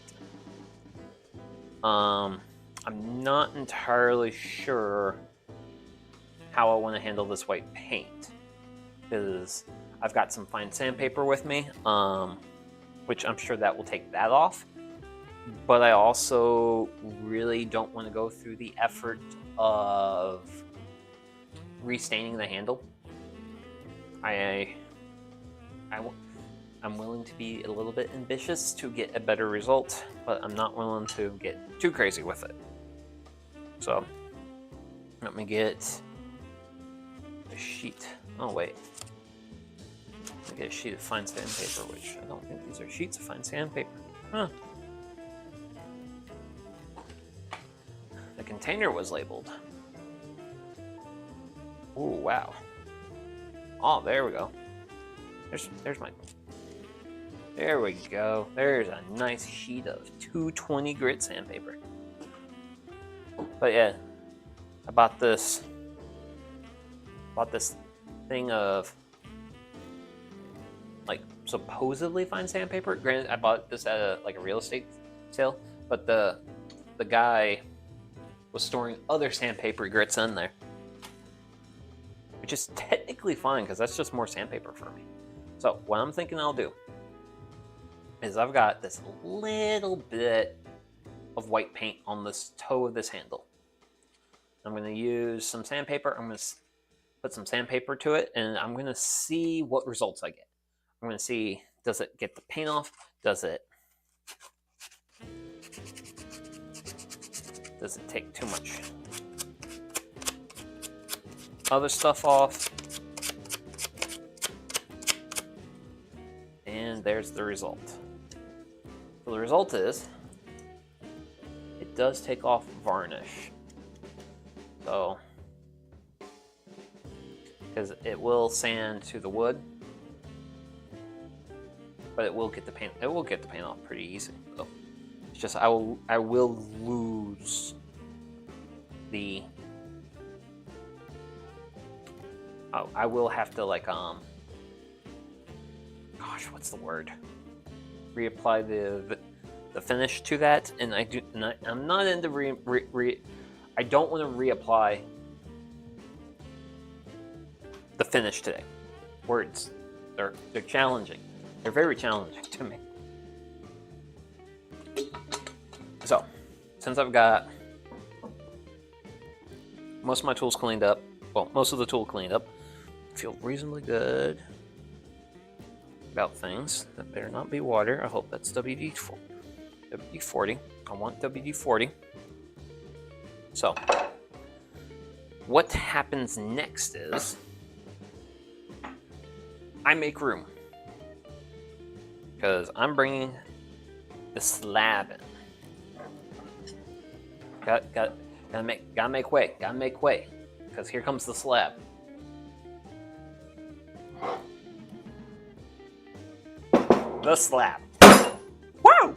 I'm not entirely sure how I want to handle this white paint, because I've got some fine sandpaper with me, which I'm sure that will take that off. But I also really don't want to go through the effort of restaining the handle. I'm willing to be a little bit ambitious to get a better result, but I'm not willing to get too crazy with it. So let me get a sheet. Oh wait. Let me get a sheet of fine sandpaper, which I don't think these are sheets of fine sandpaper. Huh. The container was labeled. Oh wow. Oh, there we go. There's my. There we go. There's a nice sheet of 220 grit sandpaper. But yeah, I bought this thing of like supposedly fine sandpaper. Granted, I bought this at a real estate sale, but the guy was storing other sandpaper grits in there, which is technically fine because that's just more sandpaper for me. So what I'm thinking I'll do is I've got this little bit of white paint on this toe of this handle. I'm going to use some sandpaper. I'm going to put some sandpaper to it, and I'm going to see what results I get. I'm going to see, does it get the paint off? Does it take too much other stuff off? And there's the result. So the result is, it does take off varnish. So, because it will sand to the wood, but it will get the paint. It will get the paint off pretty easy. So it's just I will lose the. Oh, I will have to like gosh, what's the word? Reapply the finish to that, and I'm not into I don't want to reapply the finish today. Words, they're challenging. They're very challenging to me. So, since I've got most of my tools cleaned up, well, most of the tool cleaned up. I feel reasonably good about things. That better not be water. I hope that's WD-40. I want WD-40. So, what happens next is I make room. Because I'm bringing the slab in. Gotta make way. Gotta make way. Because here comes the slab. The slab. Woo!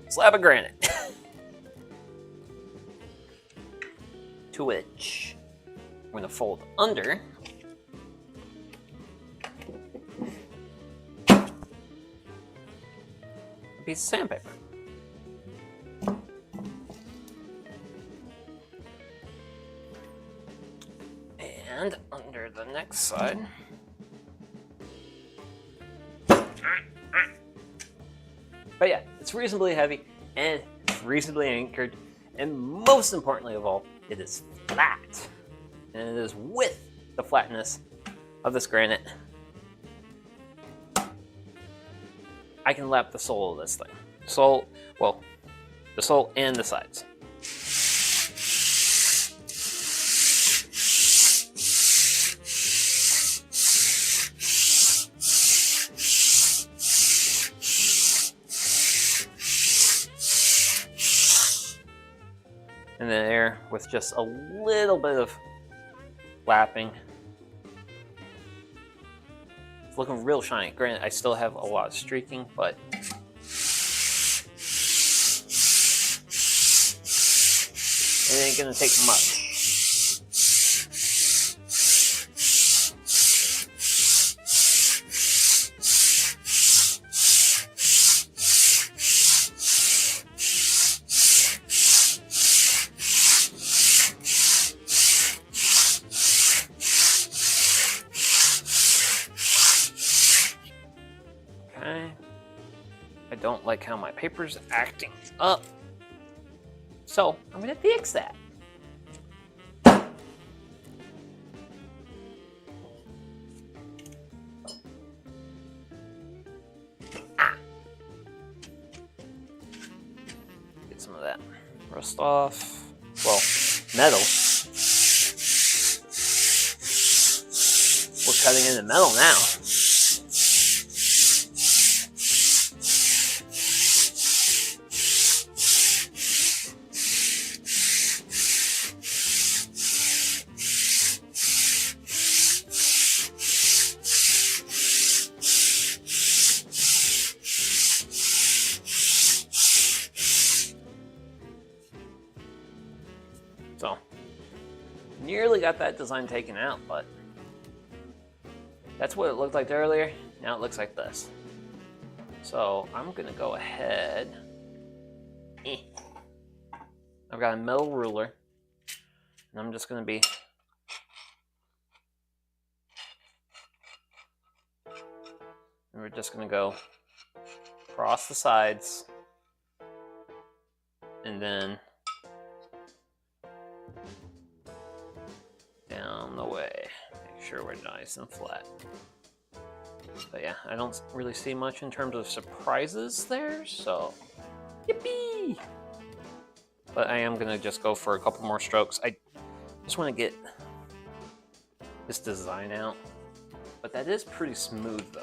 Slab of granite. 2 which we're gonna fold under. A piece of sandpaper. And under the next side. But yeah, it's reasonably heavy and it's reasonably anchored, and most importantly of all, it is flat. And it is with the flatness of this granite. I can lap the sole of this thing. The sole and the sides. And then there with just a little bit of lapping. It's looking real shiny. Granted, I still have a lot of streaking, but it ain't gonna take much. I don't like how my paper's acting up, so I'm gonna fix that. Get some of that rust off. Well, metal. We're cutting into metal now. So, nearly got that design taken out, but that's what it looked like earlier. Now it looks like this. So I'm gonna go ahead. I've got a metal ruler, and I'm just gonna be and we're just gonna go across the sides, and then down the way. Make sure we're nice and flat. But yeah, I don't really see much in terms of surprises there, so yippee! But I am gonna just go for a couple more strokes. I just want to get this design out, but that is pretty smooth though.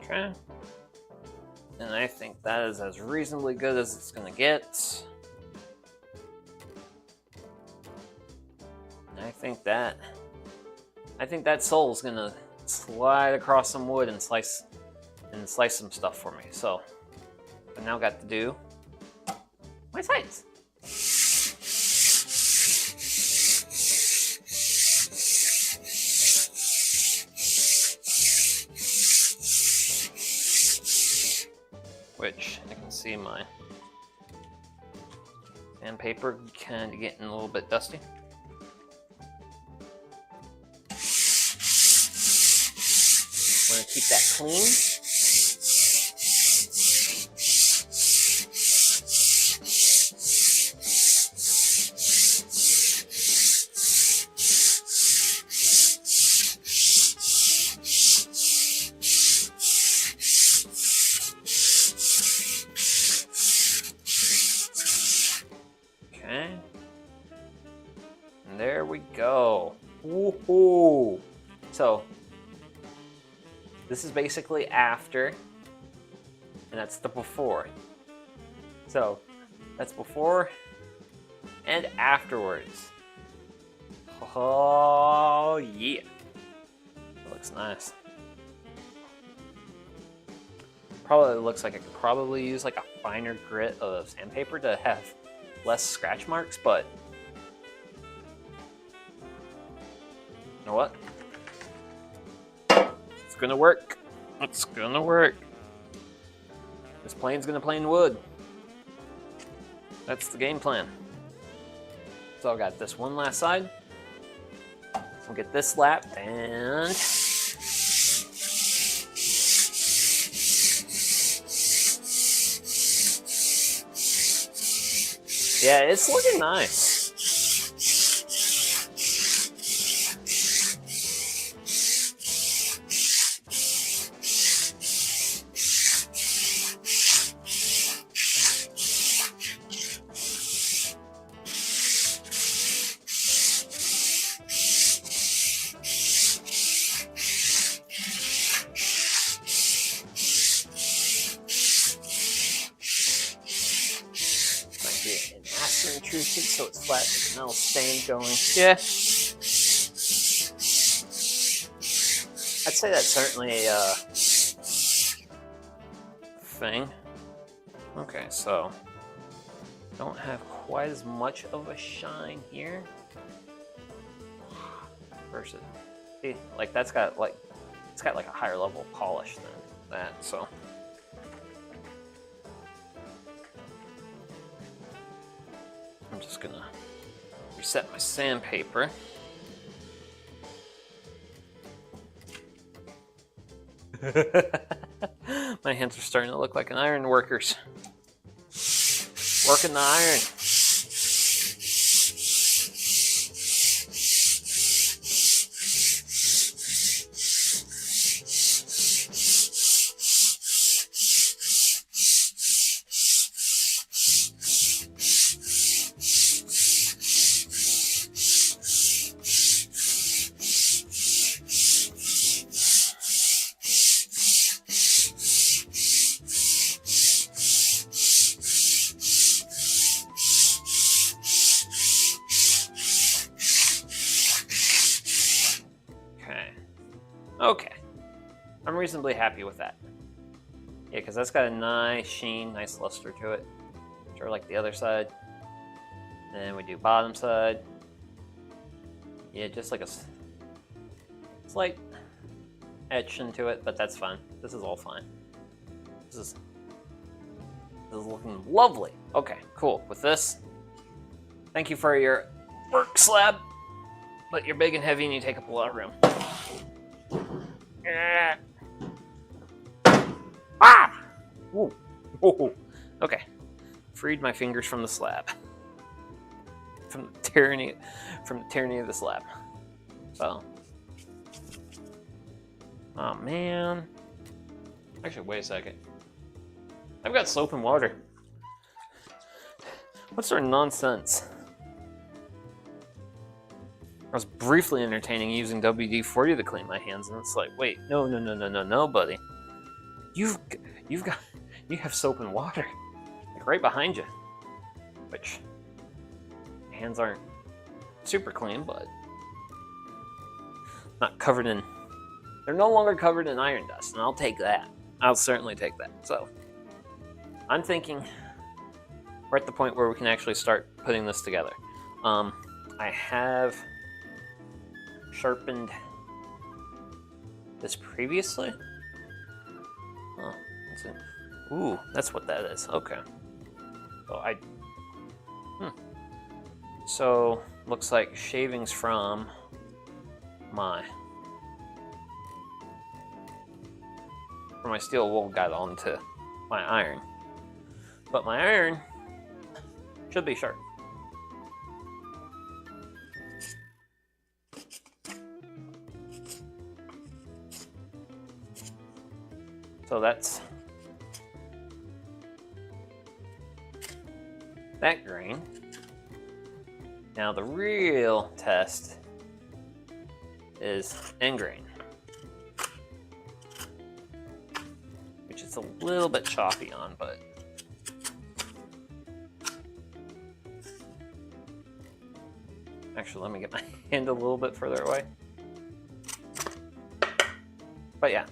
Okay. And I think that is as reasonably good as it's gonna get. And I think that sole is gonna slide across some wood and slice some stuff for me. So I now got to do my my sights. Which I can see my sandpaper kind of getting a little bit dusty. Want to keep that clean. Okay. And there we go. Woohoo! So, this is basically after, and that's the before. So, that's before and afterwards. Oh, yeah. It looks nice. Probably looks like I could probably use like a finer grit of sandpaper to have less scratch marks, but you know what? It's gonna work. It's gonna work. This plane's gonna plane wood. That's the game plan. So I got this one last side. We'll get this lapped and yeah, it's looking nice. Intrusive, so it's flat, there's no stain going. Yeah. I'd say that's certainly a thing. Okay, so don't have quite as much of a shine here. Versus, see, like that's got like, it's got like a higher level of polish than that, so. I'm just gonna reset my sandpaper. My hands are starting to look like an iron worker's. Working the iron. Okay, I'm reasonably happy with that. Yeah, because that's got a nice sheen, nice luster to it. Sort of like the other side. Then we do bottom side. Yeah, just like a slight etch into it, but that's fine. This is all fine. This is looking lovely. Okay, cool. With this, thank you for your work slab, but you're big and heavy and you take up a lot of room. Ah! Ooh. Ooh. Okay. Freed my fingers from the slab. From the tyranny of the slab. So. Oh man. Actually, wait a second. I've got soap and water. What sort of nonsense? I was briefly entertaining using WD-40 to clean my hands, and it's like, wait, no, buddy. You have soap and water, like right behind you. Which, hands aren't super clean, but not covered in. They're no longer covered in iron dust, and I'll take that. I'll certainly take that. So, I'm thinking we're at the point where we can actually start putting this together. I have sharpened this previously. Oh, that's it. Ooh, that's what that is. Okay. So So looks like shavings from my steel wool got onto my iron, but my iron should be sharp. So that's that grain. Now the real test is end grain, which is a little bit choppy on, but actually let me get my hand a little bit further away. But yeah.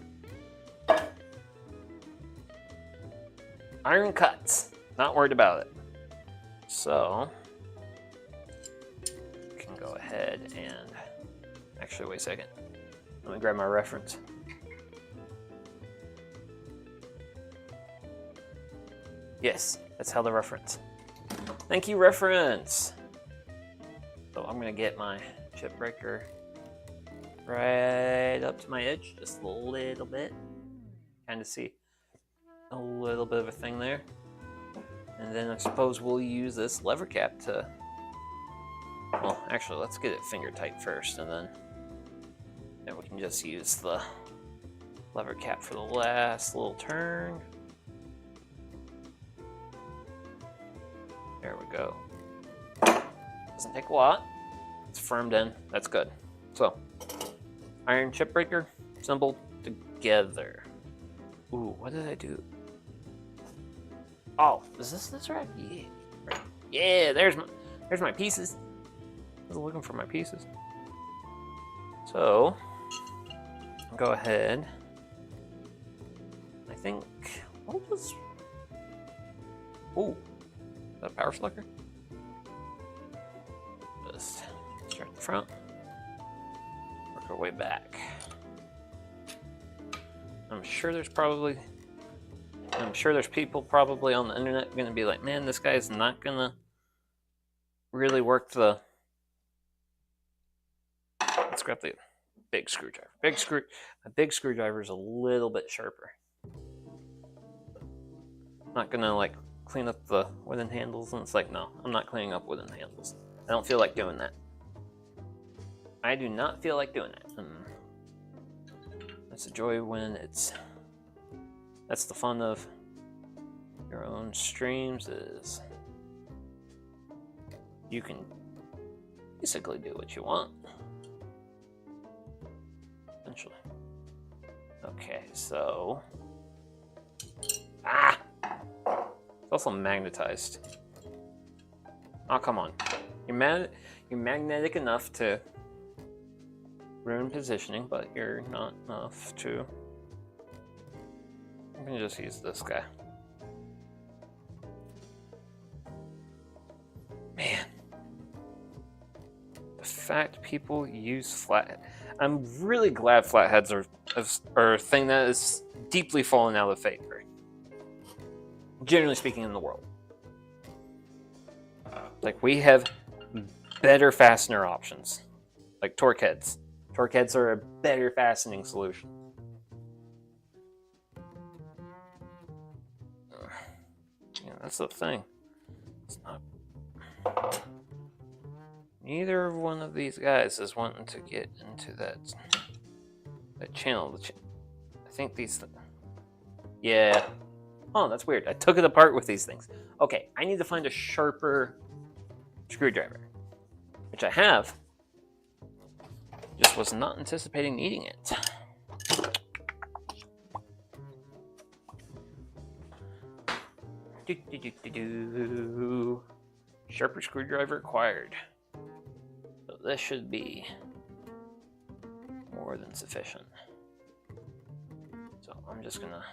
Iron cuts, not worried about it. So, we can go ahead and, actually wait a second. Let me grab my reference. Yes, that's how the reference. Thank you, reference. So I'm gonna get my chip breaker right up to my edge, just a little bit. Kind of see a little bit of a thing there. And then I suppose we'll use this lever cap to, well, actually, let's get it finger tight first, and then we can just use the lever cap for the last little turn. There we go. Doesn't take a lot. It's firmed in. That's good. So, iron chip breaker, assembled together. Ooh, what did I do? Oh, is this right? Yeah. Right. Yeah, there's my pieces. I was looking for my pieces. So, go ahead. I think, what was, ooh, is that a power slicker? Just start the front, work our way back. I'm sure there's people probably on the internet going to be like, man, this guy's not going to really work the... Let's grab the big screwdriver. A big screwdriver is a little bit sharper. I'm not going to like clean up the wooden handles, and it's like, no, I'm not cleaning up wooden handles. I don't feel like doing that. I do not feel like doing that. That's a joy when it's... That's the fun of your own streams, is you can basically do what you want. Essentially. Okay, so... Ah! It's also magnetized. Oh, come on. You're magnetic enough to ruin positioning, but you're not enough to... I'm gonna just use this guy. Man. The fact people use flathead. I'm really glad flatheads are a thing that is deeply fallen out of favor. Generally speaking, in the world. Like, we have better fastener options. Like torque heads. Torque heads are a better fastening solution. Yeah, that's the thing. It's not... Neither one of these guys is wanting to get into that channel. I think these... Yeah. Oh, that's weird. I took it apart with these things. Okay, I need to find a sharper screwdriver, which I have. Just was not anticipating needing it. Sharper screwdriver acquired. So this should be more than sufficient. So I'm just gonna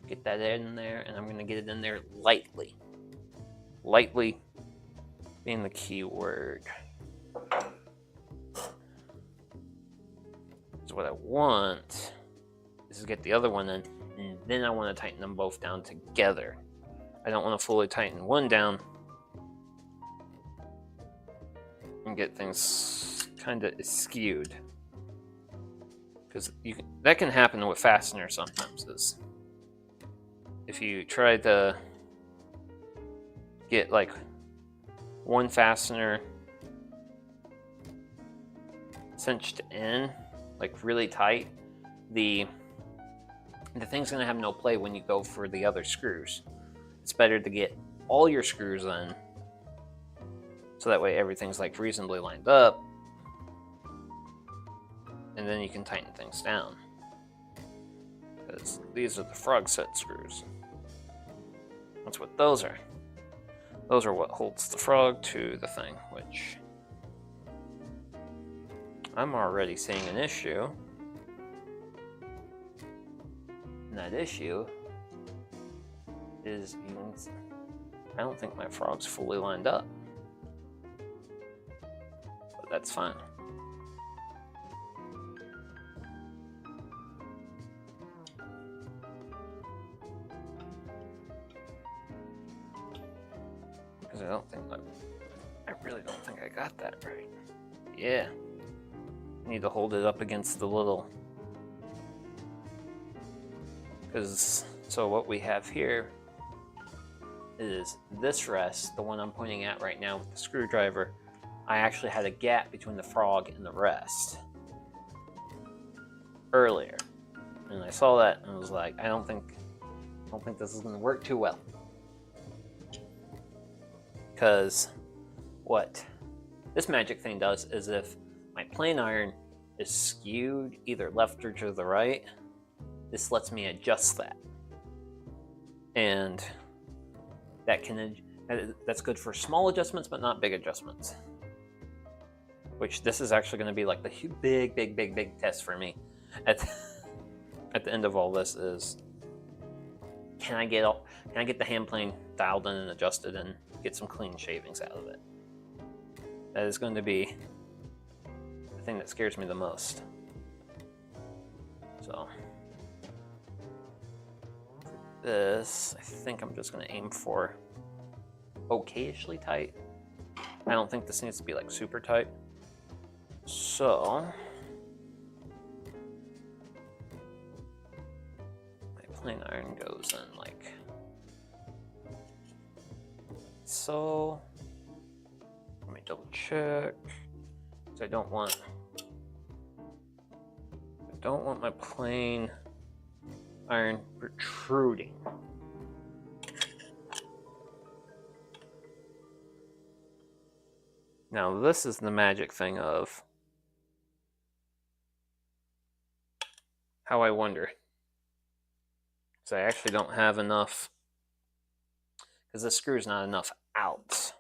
get that in there, and I'm gonna get it in there lightly. Lightly being the key word. So what I want is to get the other one in, and then I want to tighten them both down together. I don't want to fully tighten one down and get things kind of skewed. Because that can happen with fasteners sometimes. Is if you try to get like one fastener cinched in, like really tight, the thing's gonna have no play when you go for the other screws. It's better to get all your screws in, so that way everything's like reasonably lined up, and then you can tighten things down. Because these are the frog set screws. That's what those are. Those are what holds the frog to the thing, which I'm already seeing an issue. And that issue is I don't think my frog's fully lined up. But that's fine. Because I really don't think I got that right. Yeah. I need to hold it up against the little... So what we have here is this rest, the one I'm pointing at right now with the screwdriver. I actually had a gap between the frog and the rest earlier, and I saw that and I was like, I don't think this is going to work too well. Because what this magic thing does is if my plane iron is skewed either left or to the right, this lets me adjust that. And that's good for small adjustments, but not big adjustments. Which this is actually going to be like the big test for me at the end of all this is, can I get the hand plane dialed in and adjusted and get some clean shavings out of it? That is going to be the thing that scares me the most. So this, I think I'm just going to aim for okayishly tight. I don't think this needs to be like super tight. So my plane iron goes in like so. Let me double check. So I don't want my plane iron protruding. Now this is the magic thing of how I wonder. So I actually don't have enough, because this screw is not enough out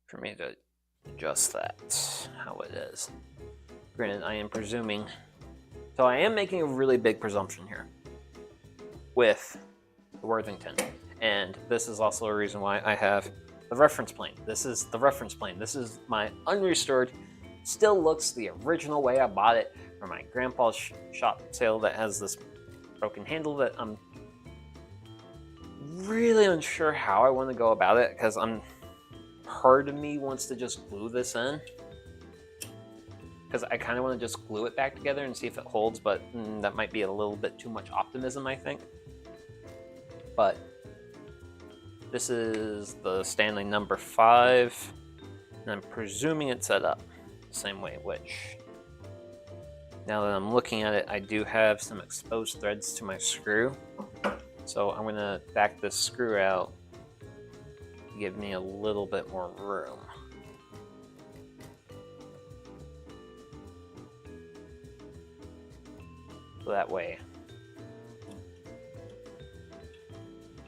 for me to adjust that how it is. Granted, I am presuming, so I am making a really big presumption here with the Worthington, and this is also a reason why I have the reference plane. This is the reference plane. This is my unrestored, still looks the original way I bought it from my grandpa's shop sale that has this broken handle that I'm really unsure how I want to go about it, because part of me wants to just glue this in, because I kind of want to just glue it back together and see if it holds, but that might be a little bit too much optimism, I think. But this is the Stanley number 5, and I'm presuming it's set up the same way, which now that I'm looking at it, I do have some exposed threads to my screw. So I'm gonna back this screw out to give me a little bit more room. So that way,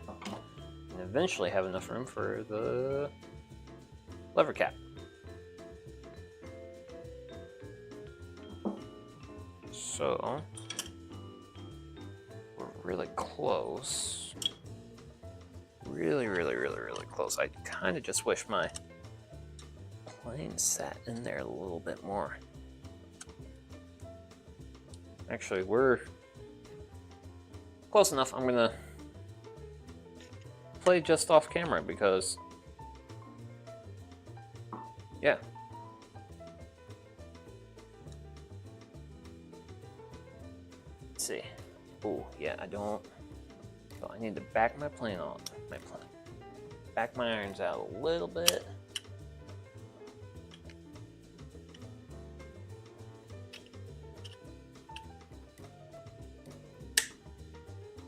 and eventually have enough room for the lever cap. So we're really close. really, really, really, really close. I kind of just wish my plane sat in there a little bit more. Actually, we're close enough. I'm gonna play just off camera because, yeah. Let's see. Oh, yeah, I don't. So I need to back my plane off. Back my irons out a little bit.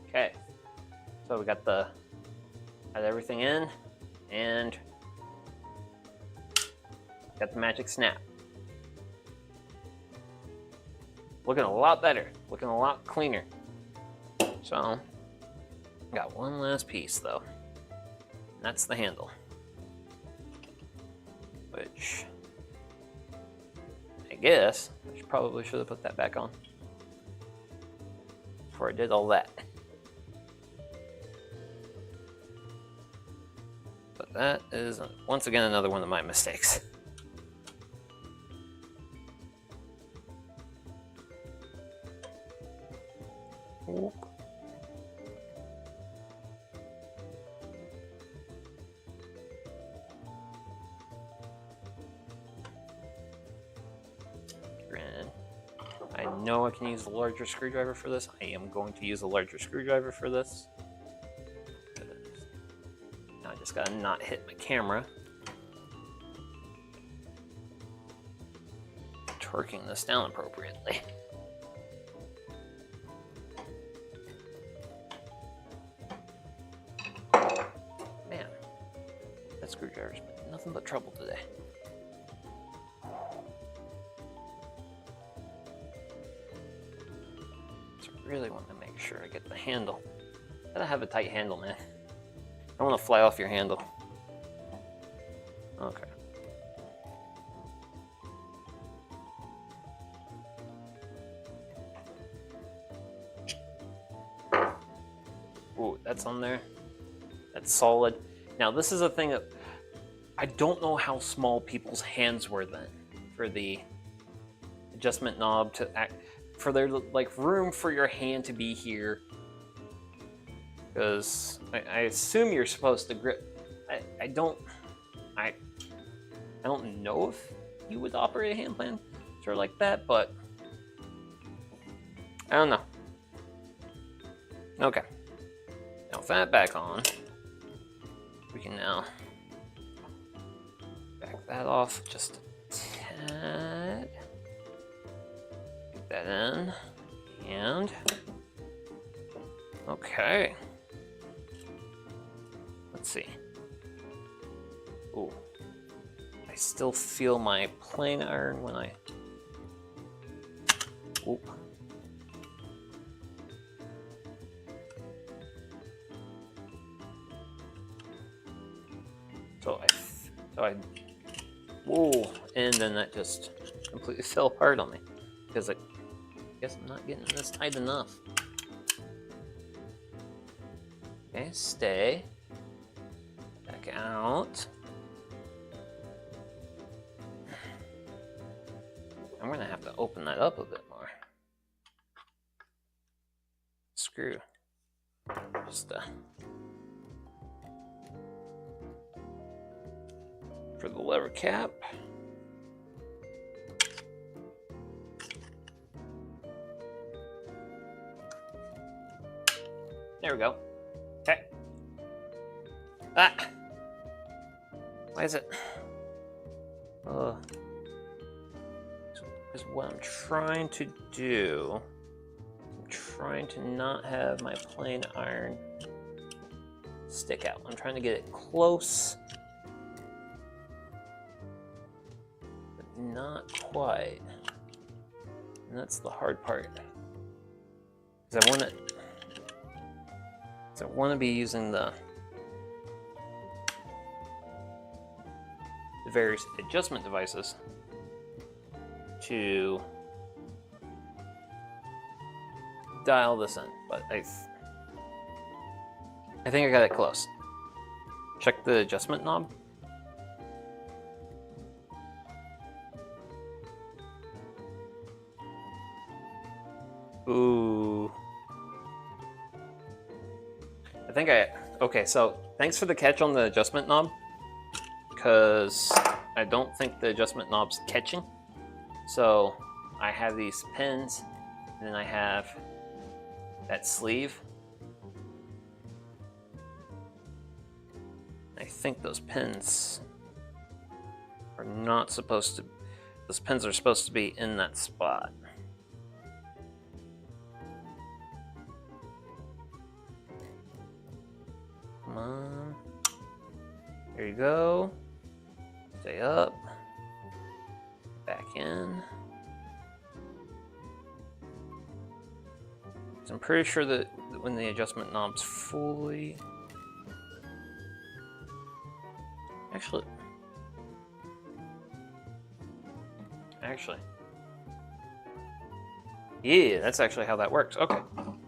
Okay. So we got everything in, and got the magic snap. Looking a lot better, looking a lot cleaner. So, got one last piece though. And that's the handle. Which, I guess, I probably should have put that back on before I did all that. But that is, once again, another one of my mistakes. Whoop. I know I can use a larger screwdriver for this. I am going to use a larger screwdriver for this. Now I just gotta not hit my camera. Torquing this down appropriately. Man, that screwdriver's been nothing but trouble today. Really want to make sure I get the handle. Gotta have a tight handle, man. I don't want to fly off your handle. Okay. Ooh, that's on there. That's solid. Now this is a thing that I don't know how small people's hands were then for the adjustment knob to act. For their like room for your hand to be here, because I assume you're supposed to grip. I don't know if you would operate a hand plan sort of like that, but I don't know. Okay, now with that back on, we can now back that off just a tad. That in, and okay, let's see. Ooh, I still feel my plane iron when I, oop. So I, whoa, and then that just completely fell apart on me because I guess I'm not getting this tight enough. Okay, stay. Back out. I'm gonna have to open that up a bit more. Screw. Just for the lever cap. There we go. Okay. Ah! Why is it? Because what I'm trying to do, I'm trying to not have my plane iron stick out. I'm trying to get it close, but not quite. And that's the hard part. Because I want to be using the various adjustment devices to dial this in, but I think I got it close. check the adjustment knob. Ooh. Okay, so thanks for the catch on the adjustment knob, because I don't think the adjustment knob's catching. So I have these pins, and then I have that sleeve. I think those pins are not supposed to, those pins are supposed to be in that spot. Come on. There you go. Stay up. Back in. So I'm pretty sure that when the adjustment knob's fully... Actually. Yeah, that's actually how that works. Okay.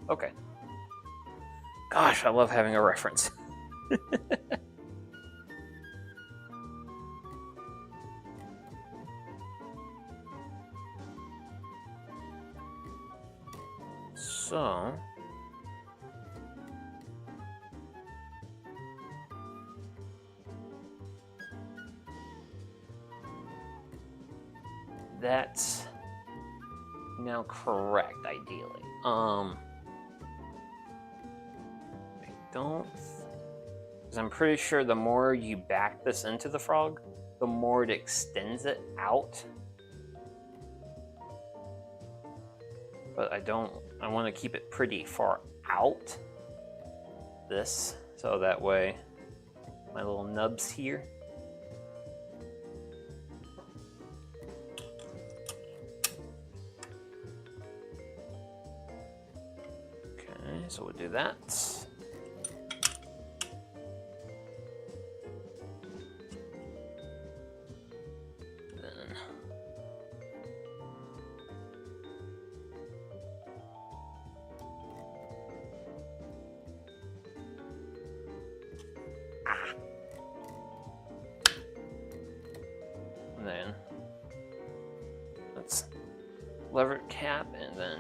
Okay. Gosh, I love having a reference. So... that's now correct, ideally. I don't... because I'm pretty sure the more you back this into the frog, the more it extends it out. But I want to keep it pretty far out. This, so that way my little nubs here. Okay, so we'll do that. And then let's lever cap and then,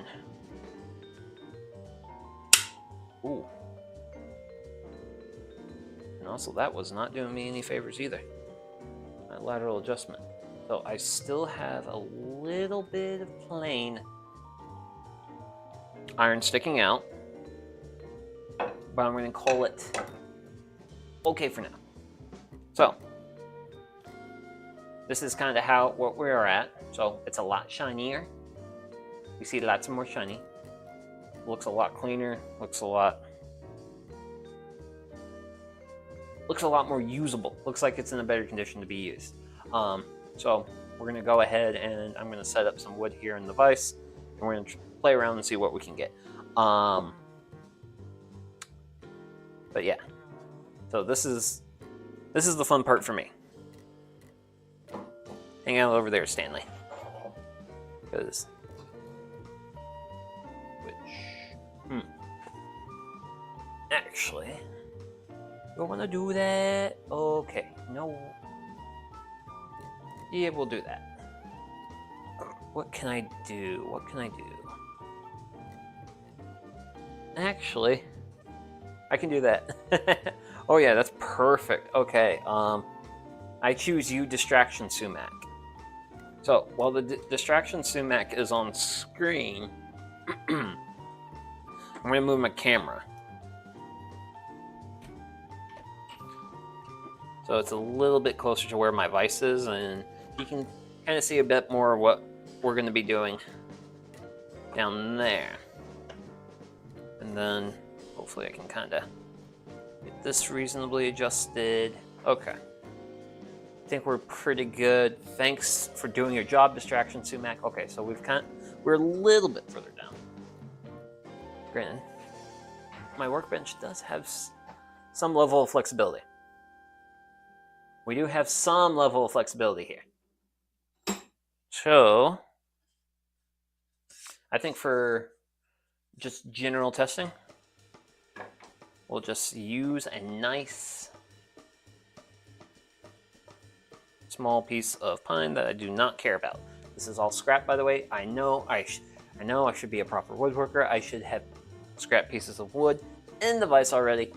ooh. And also that was not doing me any favors either, that lateral adjustment. So I still have a little bit of plain iron sticking out, but I'm going to call it okay for now. So this is kind of what we're at. So it's a lot shinier. You see lots more shiny. Looks a lot cleaner. Looks a lot more usable. Looks like it's in a better condition to be used. So we're gonna go ahead and I'm gonna set up some wood here in the vise, and we're gonna play around and see what we can get. But yeah, so this is the fun part for me. Hang out over there, Stanley. Because actually, you want to do that? Okay, no. Yeah, we'll do that. What can I do? What can I do? Actually, I can do that. Oh yeah, that's perfect. Okay, I choose you, distraction sumac. So while the distraction sumac is on screen, I'm gonna move my camera. So it's a little bit closer to where my vise is, and you can kind of see a bit more of what we're going to be doing down there. And then hopefully I can kind of get this reasonably adjusted. Okay. I think we're pretty good. Thanks for doing your job, distraction sumac. Okay, so we're a little bit further down. Granted, my workbench does have some level of flexibility. We do have some level of flexibility here. So, I think for just general testing, we'll just use a nice small piece of pine that I do not care about. This is all scrap, by the way. I know I should be a proper woodworker. I should have scrap pieces of wood in the vise already.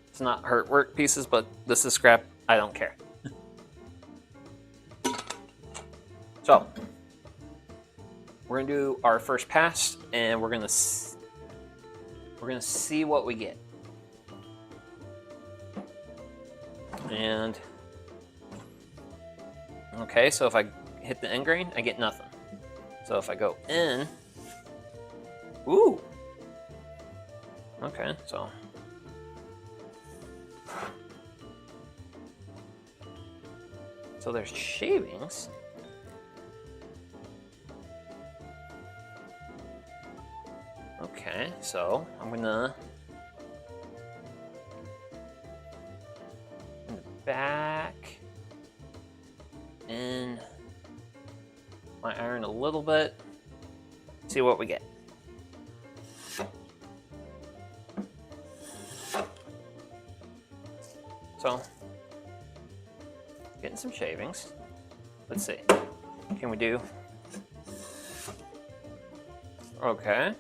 It's not hurt work pieces, but this is scrap. I don't care. So we're gonna do our first pass, and we're gonna see what we get. And okay, so if I hit the end grain, I get nothing. So if I go in, ooh, okay, so there's shavings. Okay, so I'm gonna back in my iron a little bit, see what we get. So, getting some shavings. Let's see. Can we do? Okay.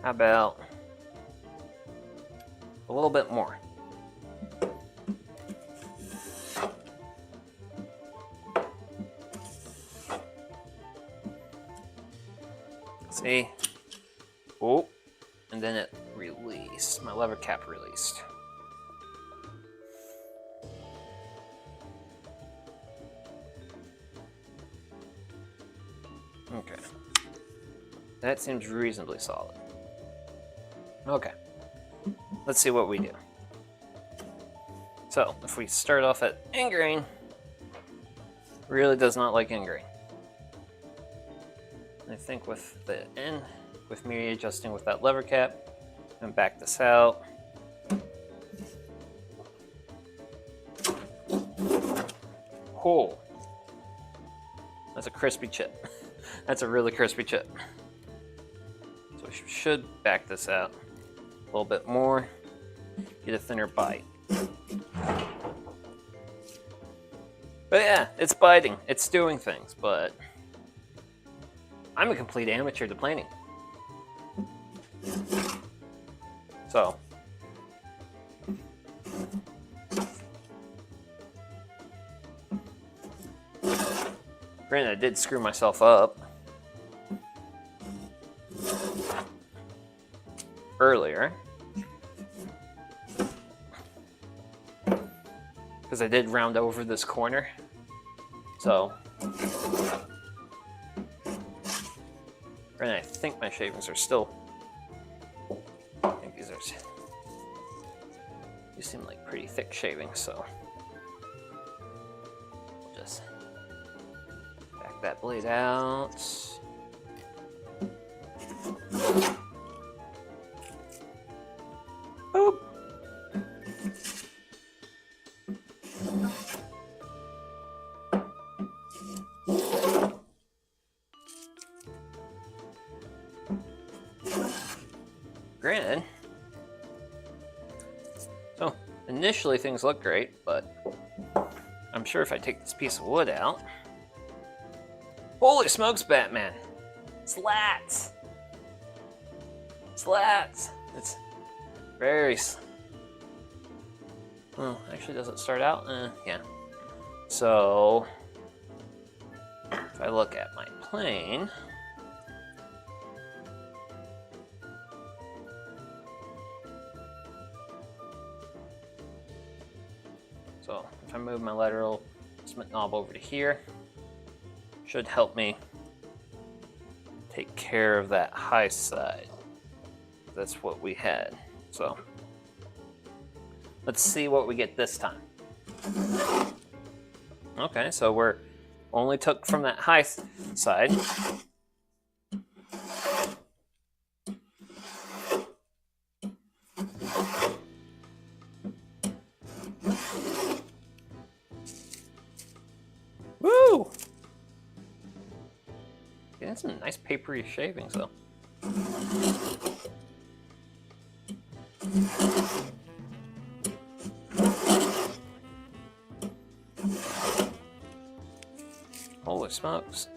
How about a little bit more? See? Oh, and then it released. My lever cap released. Okay. That seems reasonably solid. Okay. Let's see what we do. So, if we start off at end grain, really does not like end grain. I think with me adjusting with that lever cap, and back this out. Oh, that's a crispy chip. That's a really crispy chip. So we should back this out a little bit more, get a thinner bite. But yeah, it's biting, it's doing things, but I'm a complete amateur to planing. So, granted, I did screw myself up earlier because I did round over this corner. So, and I think my shavings are still, I think these seem like pretty thick shavings, so we'll just back that blade out. Boop. Granted, so initially things look great, but I'm sure if I take this piece of wood out, holy smokes, Batman! Slats! Slats! It's very... Well, actually, does it start out? Yeah. So, if I look at my plane, so if I move my lateral cement knob over to here, should help me take care of that high side. That's what we had. So let's see what we get this time. Okay, so we're only took from that high side. Woo! Getting some nice papery shavings though. Holy smokes.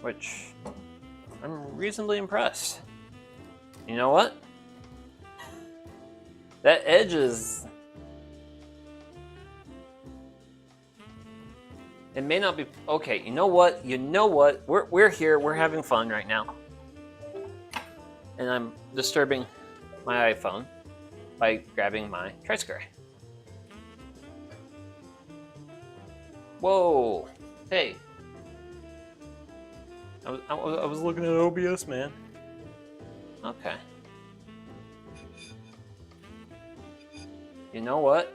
Which I'm reasonably impressed. You know what? That edge is... It may not be... Okay, you know what? You know what? We're here. We're having fun right now. And I'm disturbing my iPhone by grabbing my tri-square. Whoa. Hey. I was looking at OBS, man. Okay. You know what?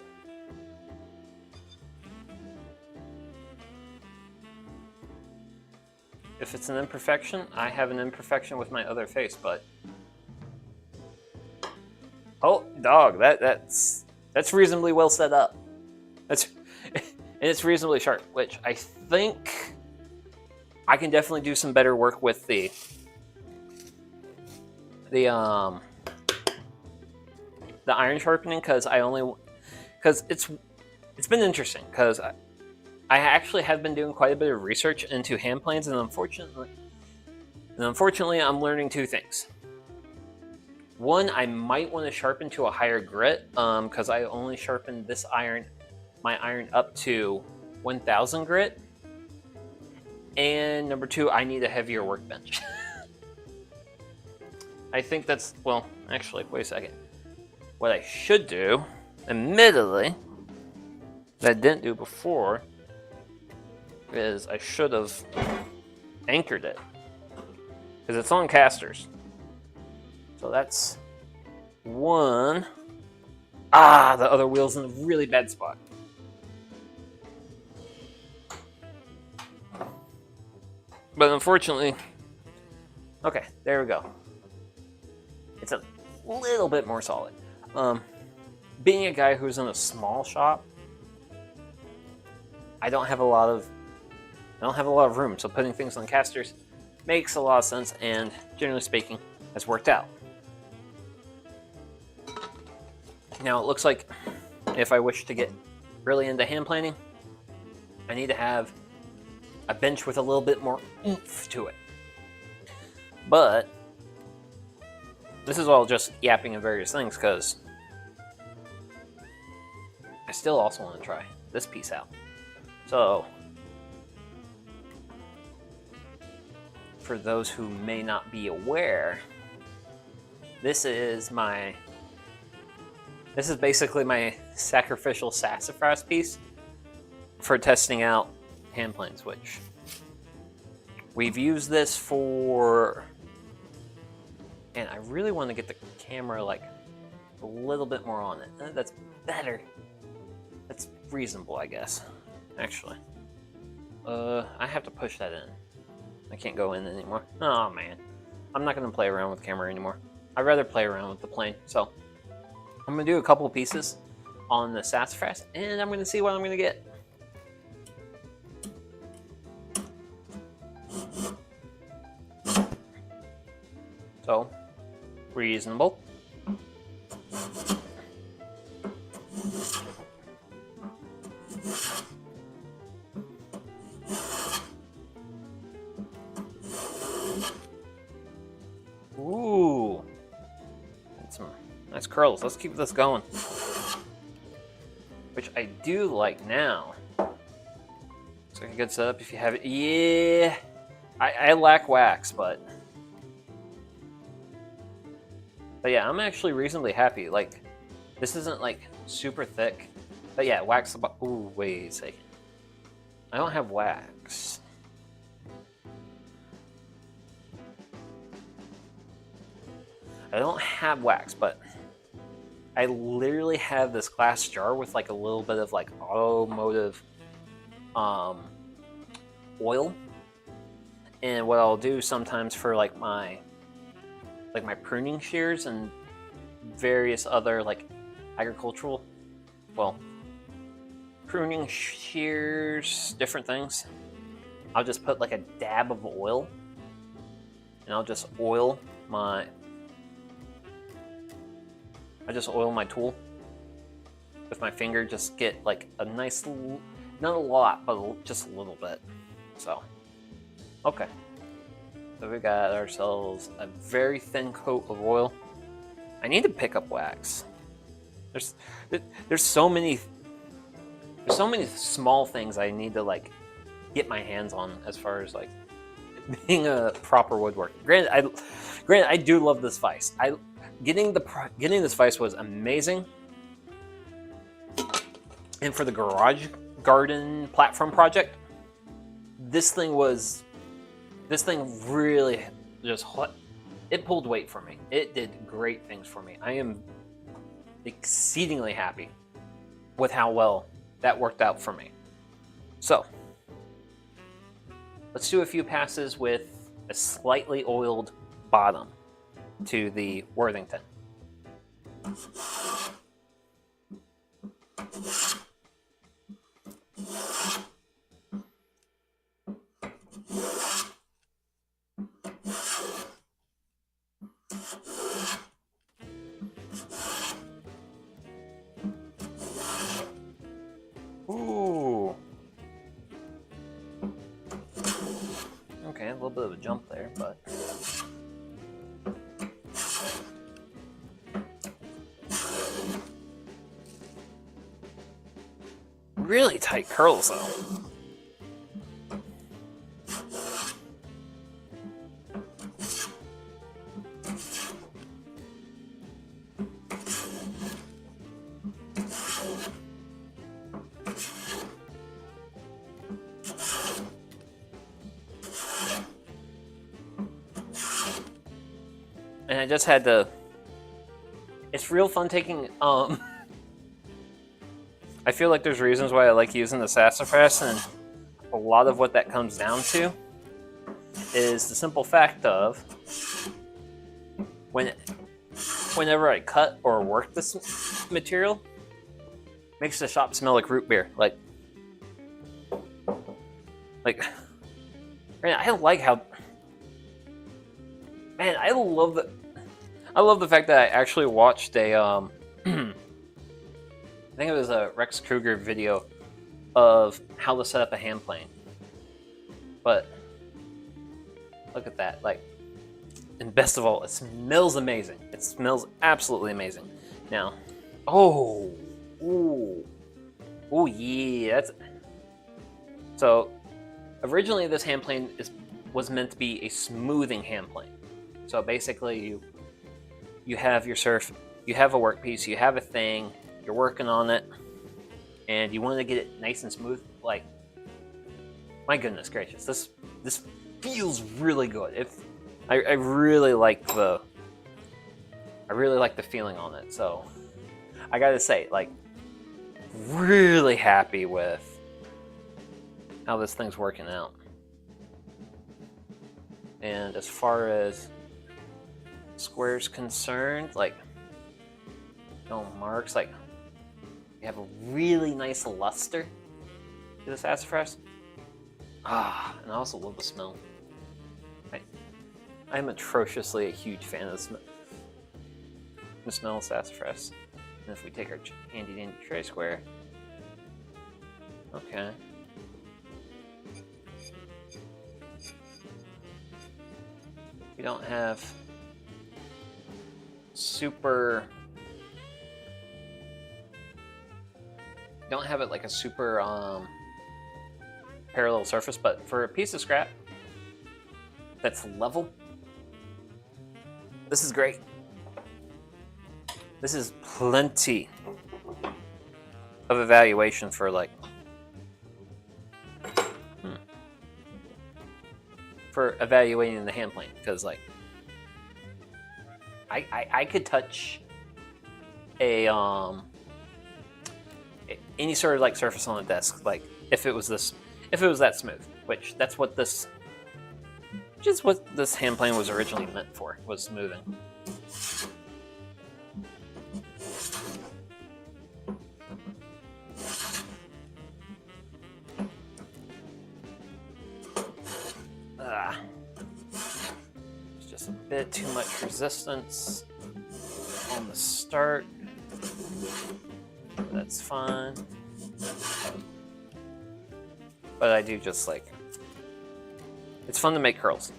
If it's an imperfection, I have an imperfection with my other face, but... Oh, dog, that's reasonably well set up. And it's reasonably sharp, which I think I can definitely do some better work with the iron sharpening, because it's been interesting, because I actually have been doing quite a bit of research into hand planes, and unfortunately I'm learning two things. One, I might want to sharpen to a higher grit, because I only sharpened my iron up to 1000 grit. And number two, I need a heavier workbench. I think that's, well, actually, wait a second. What I should do, admittedly, that I didn't do before, is I should have anchored it. Because it's on casters. So that's one. Ah, the other wheel's in a really bad spot. But unfortunately, okay, there we go. It's a little bit more solid. Being a guy who's in a small shop, I don't have a lot of room, so putting things on casters makes a lot of sense, and generally speaking, has worked out. Now it looks like if I wish to get really into hand planing, I need to have a bench with a little bit more oomph to it. But this is all just yapping of various things, because I still also want to try this piece out. So, for those who may not be aware, this is basically my sacrificial sassafras piece for testing out hand planes, which we've used this for, and I really want to get the camera like a little bit more on it. That's better. That's reasonable, I guess. Actually, I have to push that in. I can't go in anymore. Oh man, I'm not gonna play around with the camera anymore. I'd rather play around with the plane. So I'm gonna do a couple pieces on the sassafras, and I'm gonna see what I'm gonna get. So, reasonable. Ooh. That's some nice curls. Let's keep this going. Which I do like now. Looks like a good setup if you have it. Yeah. I lack wax, but yeah, I'm actually reasonably happy. Like, this isn't like super thick, but yeah, wax about. Ooh, wait a second. I don't have wax. I don't have wax, but I literally have this glass jar with like a little bit of like automotive oil. And what I'll do sometimes for like my pruning shears and various other like agricultural, well, pruning shears, different things, I'll just put like a dab of oil, and I'll just oil my I just oil my tool with my finger, just get like a nice, not a lot, but just a little bit. So, okay. So we got ourselves a very thin coat of oil. I need to pick up wax. There's so many small things I need to like get my hands on as far as like being a proper woodworker. Granted, I do love this vise. Getting this vise was amazing. And for the garage garden platform project, this thing really just, it pulled weight for me. It did great things for me. I am exceedingly happy with how well that worked out for me. So, let's do a few passes with a slightly oiled bottom to the Worthington. Ooh. Okay, a little bit of a jump there, but really tight curls though. And I just had to, it's real fun taking, I feel like there's reasons why I like using the sassafras, and a lot of what that comes down to is the simple fact of whenever I cut or work this material, it makes the shop smell like root beer. Like I like how, man, I love the fact that I actually watched a I think it was a Rex Kruger video of how to set up a hand plane. But look at that, like, and best of all, it smells amazing. It smells absolutely amazing. Now, oh yeah, that's, so originally this hand plane was meant to be a smoothing hand plane. So basically you have your surf, you have a workpiece, you have a thing, you're working on it, and you want to get it nice and smooth. Like, my goodness gracious, this feels really good. I really like the feeling on it. So I gotta say, like, really happy with how this thing's working out. And as far as square's concerned, like, no marks, like, you have a really nice luster to the sassafras. And I also love the smell. I'm atrociously a huge fan of the smell of sassafras. And if we take our handy dandy tray square, okay. We don't have don't have it like a super parallel surface, but for a piece of scrap that's level, this is great. This is plenty of evaluation for, like, for evaluating the hand plane, because, like, I could touch a any sort of, like, surface on the desk, like, if it was that smooth, which is what this hand plane was originally meant for, was smoothing. It's just a bit too much resistance on the start. That's fine. But I do just like, it's fun to make curls.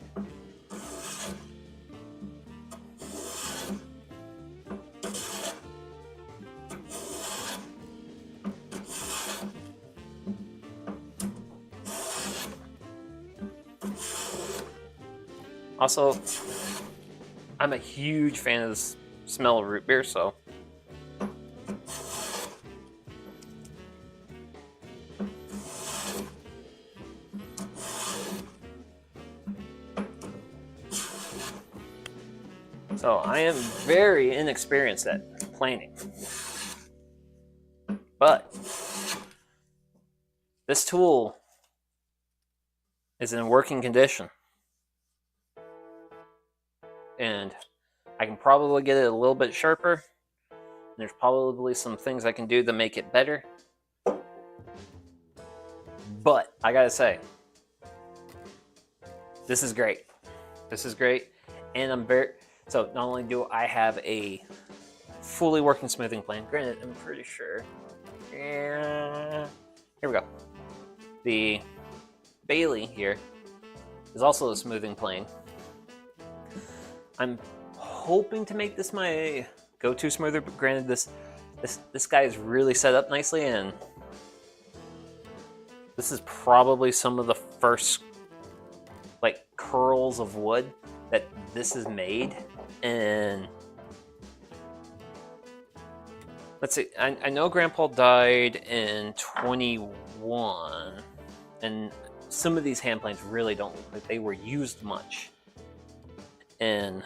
Also, I'm a huge fan of the smell of root beer, so I am very inexperienced at planing. But this tool is in working condition. And I can probably get it a little bit sharper. There's probably some things I can do to make it better. But I gotta say, this is great. This is great. And I'm very, so not only do I have a fully working smoothing plane, granted, I'm pretty sure. Here we go. The Bailey here is also a smoothing plane. I'm hoping to make this my go-to smoother, but granted, this guy is really set up nicely, and this is probably some of the first like curls of wood that this is made. And let's see, I know Grandpa died in 21, and some of these hand planes really don't look like they were used much in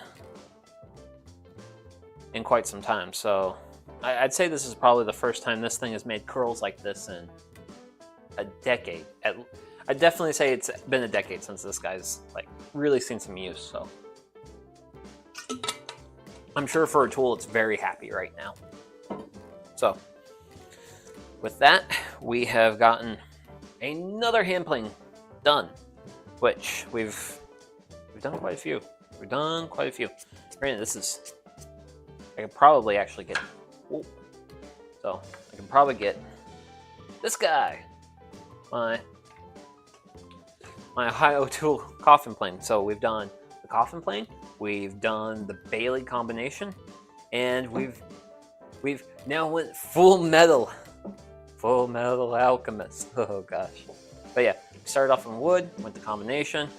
quite some time. So I'd say this is probably the first time this thing has made curls like this in a decade. I'd definitely say it's been a decade since this guy's like really seen some use. So I'm sure for a tool, it's very happy right now. So with that, we have gotten another hand plane done, which we've done quite a few. We've done quite a few. Granted, this is, I could probably actually get, so I can probably get this guy, my Ohio tool coffin plane. So we've done the coffin plane, we've done the Bailey combination, and we've now went full metal alchemist. Oh gosh. But yeah, we started off in wood, went to combination,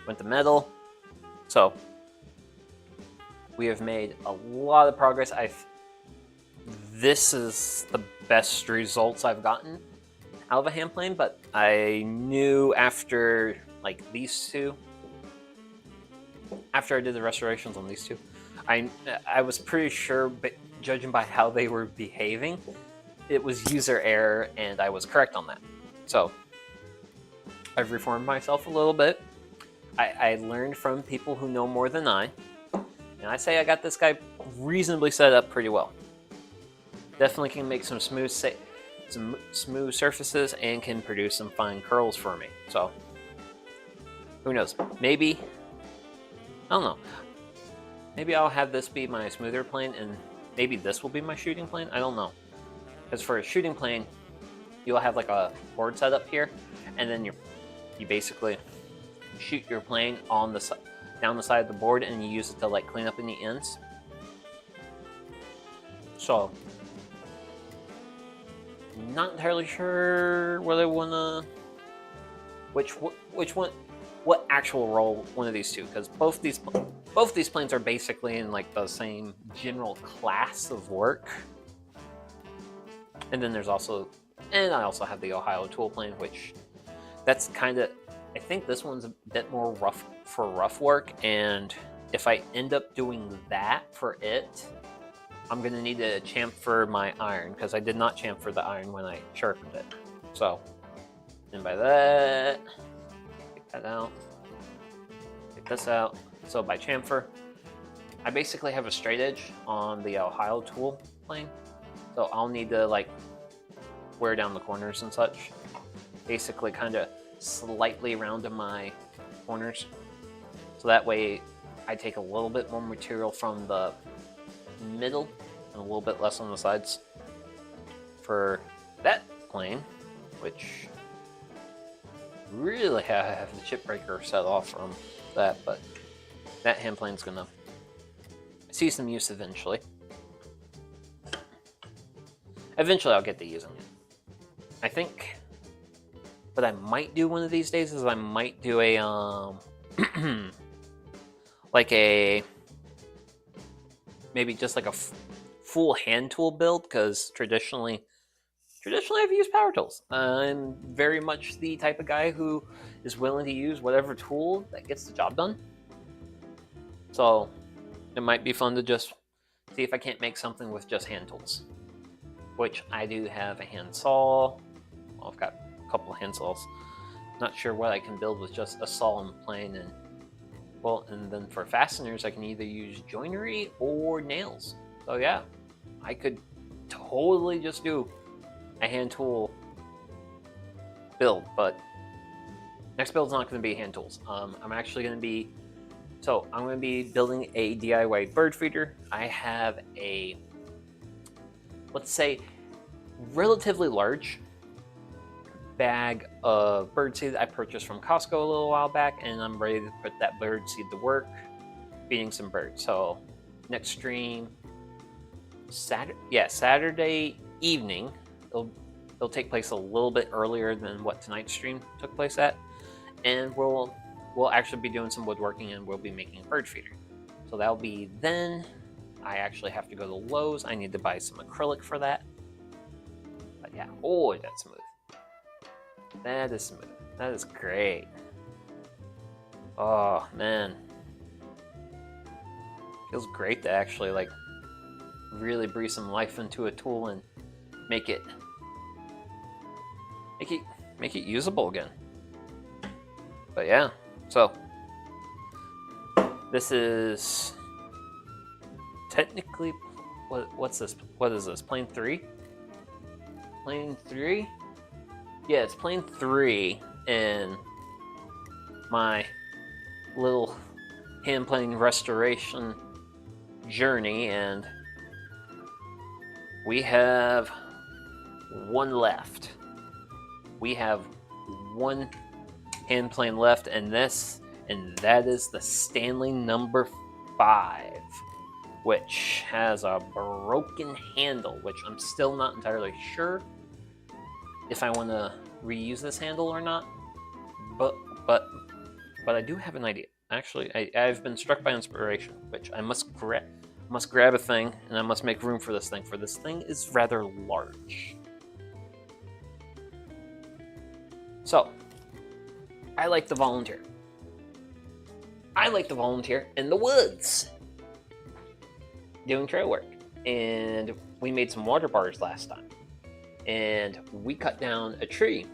went to metal. So we have made a lot of progress. This is the best results I've gotten out of a hand plane, but I knew after like these two, after I did the restorations on these two, I was pretty sure, but judging by how they were behaving, it was user error, and I was correct on that. So I've reformed myself a little bit. I learned from people who know more than I, and I say I got this guy reasonably set up pretty well. Definitely can make some smooth surfaces and can produce some fine curls for me. So who knows? Maybe, I don't know. Maybe I'll have this be my smoother plane, and maybe this will be my shooting plane. I don't know. Because for a shooting plane, you'll have like a board set up here, and then you basically shoot your plane on the down the side of the board, and you use it to like clean up any ends. So not entirely sure what I wanna, which one, what actual role one of these two, because both these planes are basically in like the same general class of work. And then there's also, and I also have the Ohio tool plane, which that's kind of, I think this one's a bit more rough for rough work, and if I end up doing that for it, I'm gonna need to chamfer my iron, because I did not chamfer the iron when I sharpened it. So, and by that, take that out, take this out. So by chamfer, I basically have a straight edge on the Ohio tool plane, so I'll need to like wear down the corners and such. Basically kind of slightly round my corners, so that way I take a little bit more material from the middle and a little bit less on the sides for that plane, which really have the chip breaker set off from that, but that hand plane's gonna see some use eventually. Eventually I'll get to using it. I think what I might do one of these days is I might do a like a maybe just like a full hand tool build, because traditionally I've used power tools. I'm very much the type of guy who is willing to use whatever tool that gets the job done. So it might be fun to just see if I can't make something with just hand tools. Which I do have a hand saw. Well, I've got a couple of hand saws. Not sure what I can build with just a saw and plane. And well, and then for fasteners, I can either use joinery or nails. So yeah, I could totally just do a hand tool build, but next build's not going to be hand tools. I'm actually going to be building a DIY bird feeder. I have a, let's say, relatively large bag of bird seed I purchased from Costco a little while back, and I'm ready to put that bird seed to work feeding some birds. So next stream, Saturday evening. It'll take place a little bit earlier than what tonight's stream took place at, and we'll actually be doing some woodworking, and we'll be making a bird feeder. So that'll be then. I actually have to go to Lowe's. I need to buy some acrylic for that. But yeah, oh, that's smooth. That is smooth. That is great. Oh man, feels great to actually like really breathe some life into a tool and make it usable again. But yeah, so this is technically what's this? What is this? Plane 3? Plane 3? Yeah, it's plane 3 in my little hand plane restoration journey, and we have one left. We have one hand plane left, and that is the Stanley number 5, which has a broken handle, which I'm still not entirely sure if I want to reuse this handle or not. But I do have an idea. Actually, I've been struck by inspiration, which I must grab a thing, and I must make room for this thing, for this thing is rather large. So, I like to volunteer. I like to volunteer in the woods, doing trail work. And we made some water bars last time. And we cut down a tree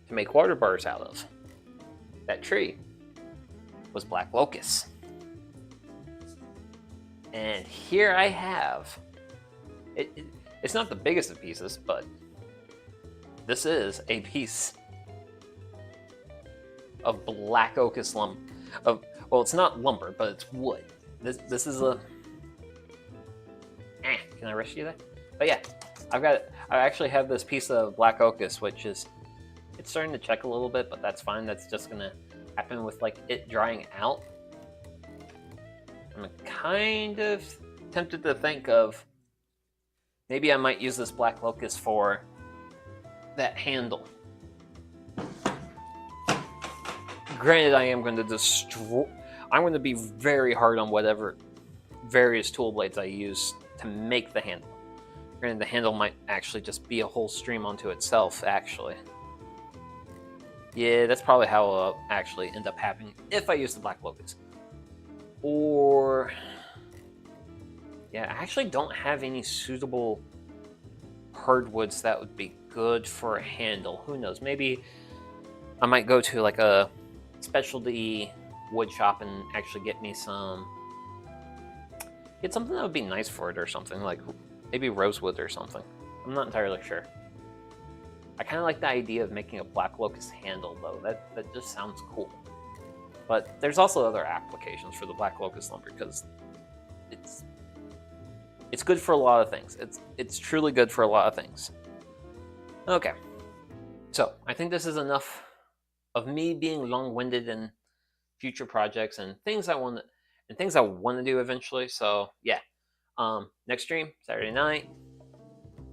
to make water bars out of. That tree was black locust. And here I have, it's not the biggest of pieces, but this is a piece of black locust lumber. Well, it's not lumber, but it's wood. This is a, can I rescue that? But yeah, I actually have this piece of black locust, which is, it's starting to check a little bit, but that's fine. That's just gonna happen with like it drying out. I'm kind of tempted to think of maybe I might use this black locust for that handle. Granted, I am going to be very hard on whatever various tool blades I use to make the handle. Granted, the handle might actually just be a whole stream onto itself, actually. Yeah, that's probably how it'll actually end up happening if I use the black locust. Or, yeah, I actually don't have any suitable hardwoods that would be good for a handle. Who knows? Maybe I might go to like a specialty wood shop and actually get something that would be nice for it or something, like maybe rosewood or something. I'm not entirely sure. I kind of like the idea of making a black locust handle, though. That just sounds cool. But there's also other applications for the black locust lumber, because It's good for a lot of things. It's truly good for a lot of things. Okay, so I think this is enough of me being long-winded in future projects and things I want to do eventually. So yeah, next stream Saturday night,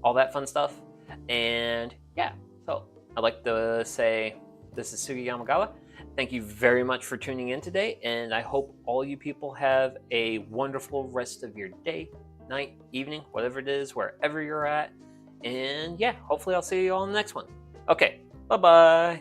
all that fun stuff, and yeah. So I'd like to say this is Sugi Yamagawa. Thank you very much for tuning in today, and I hope all you people have a wonderful rest of your day, night, evening, whatever it is, wherever you're at. And yeah, hopefully I'll see you all in the next one. Okay, bye-bye.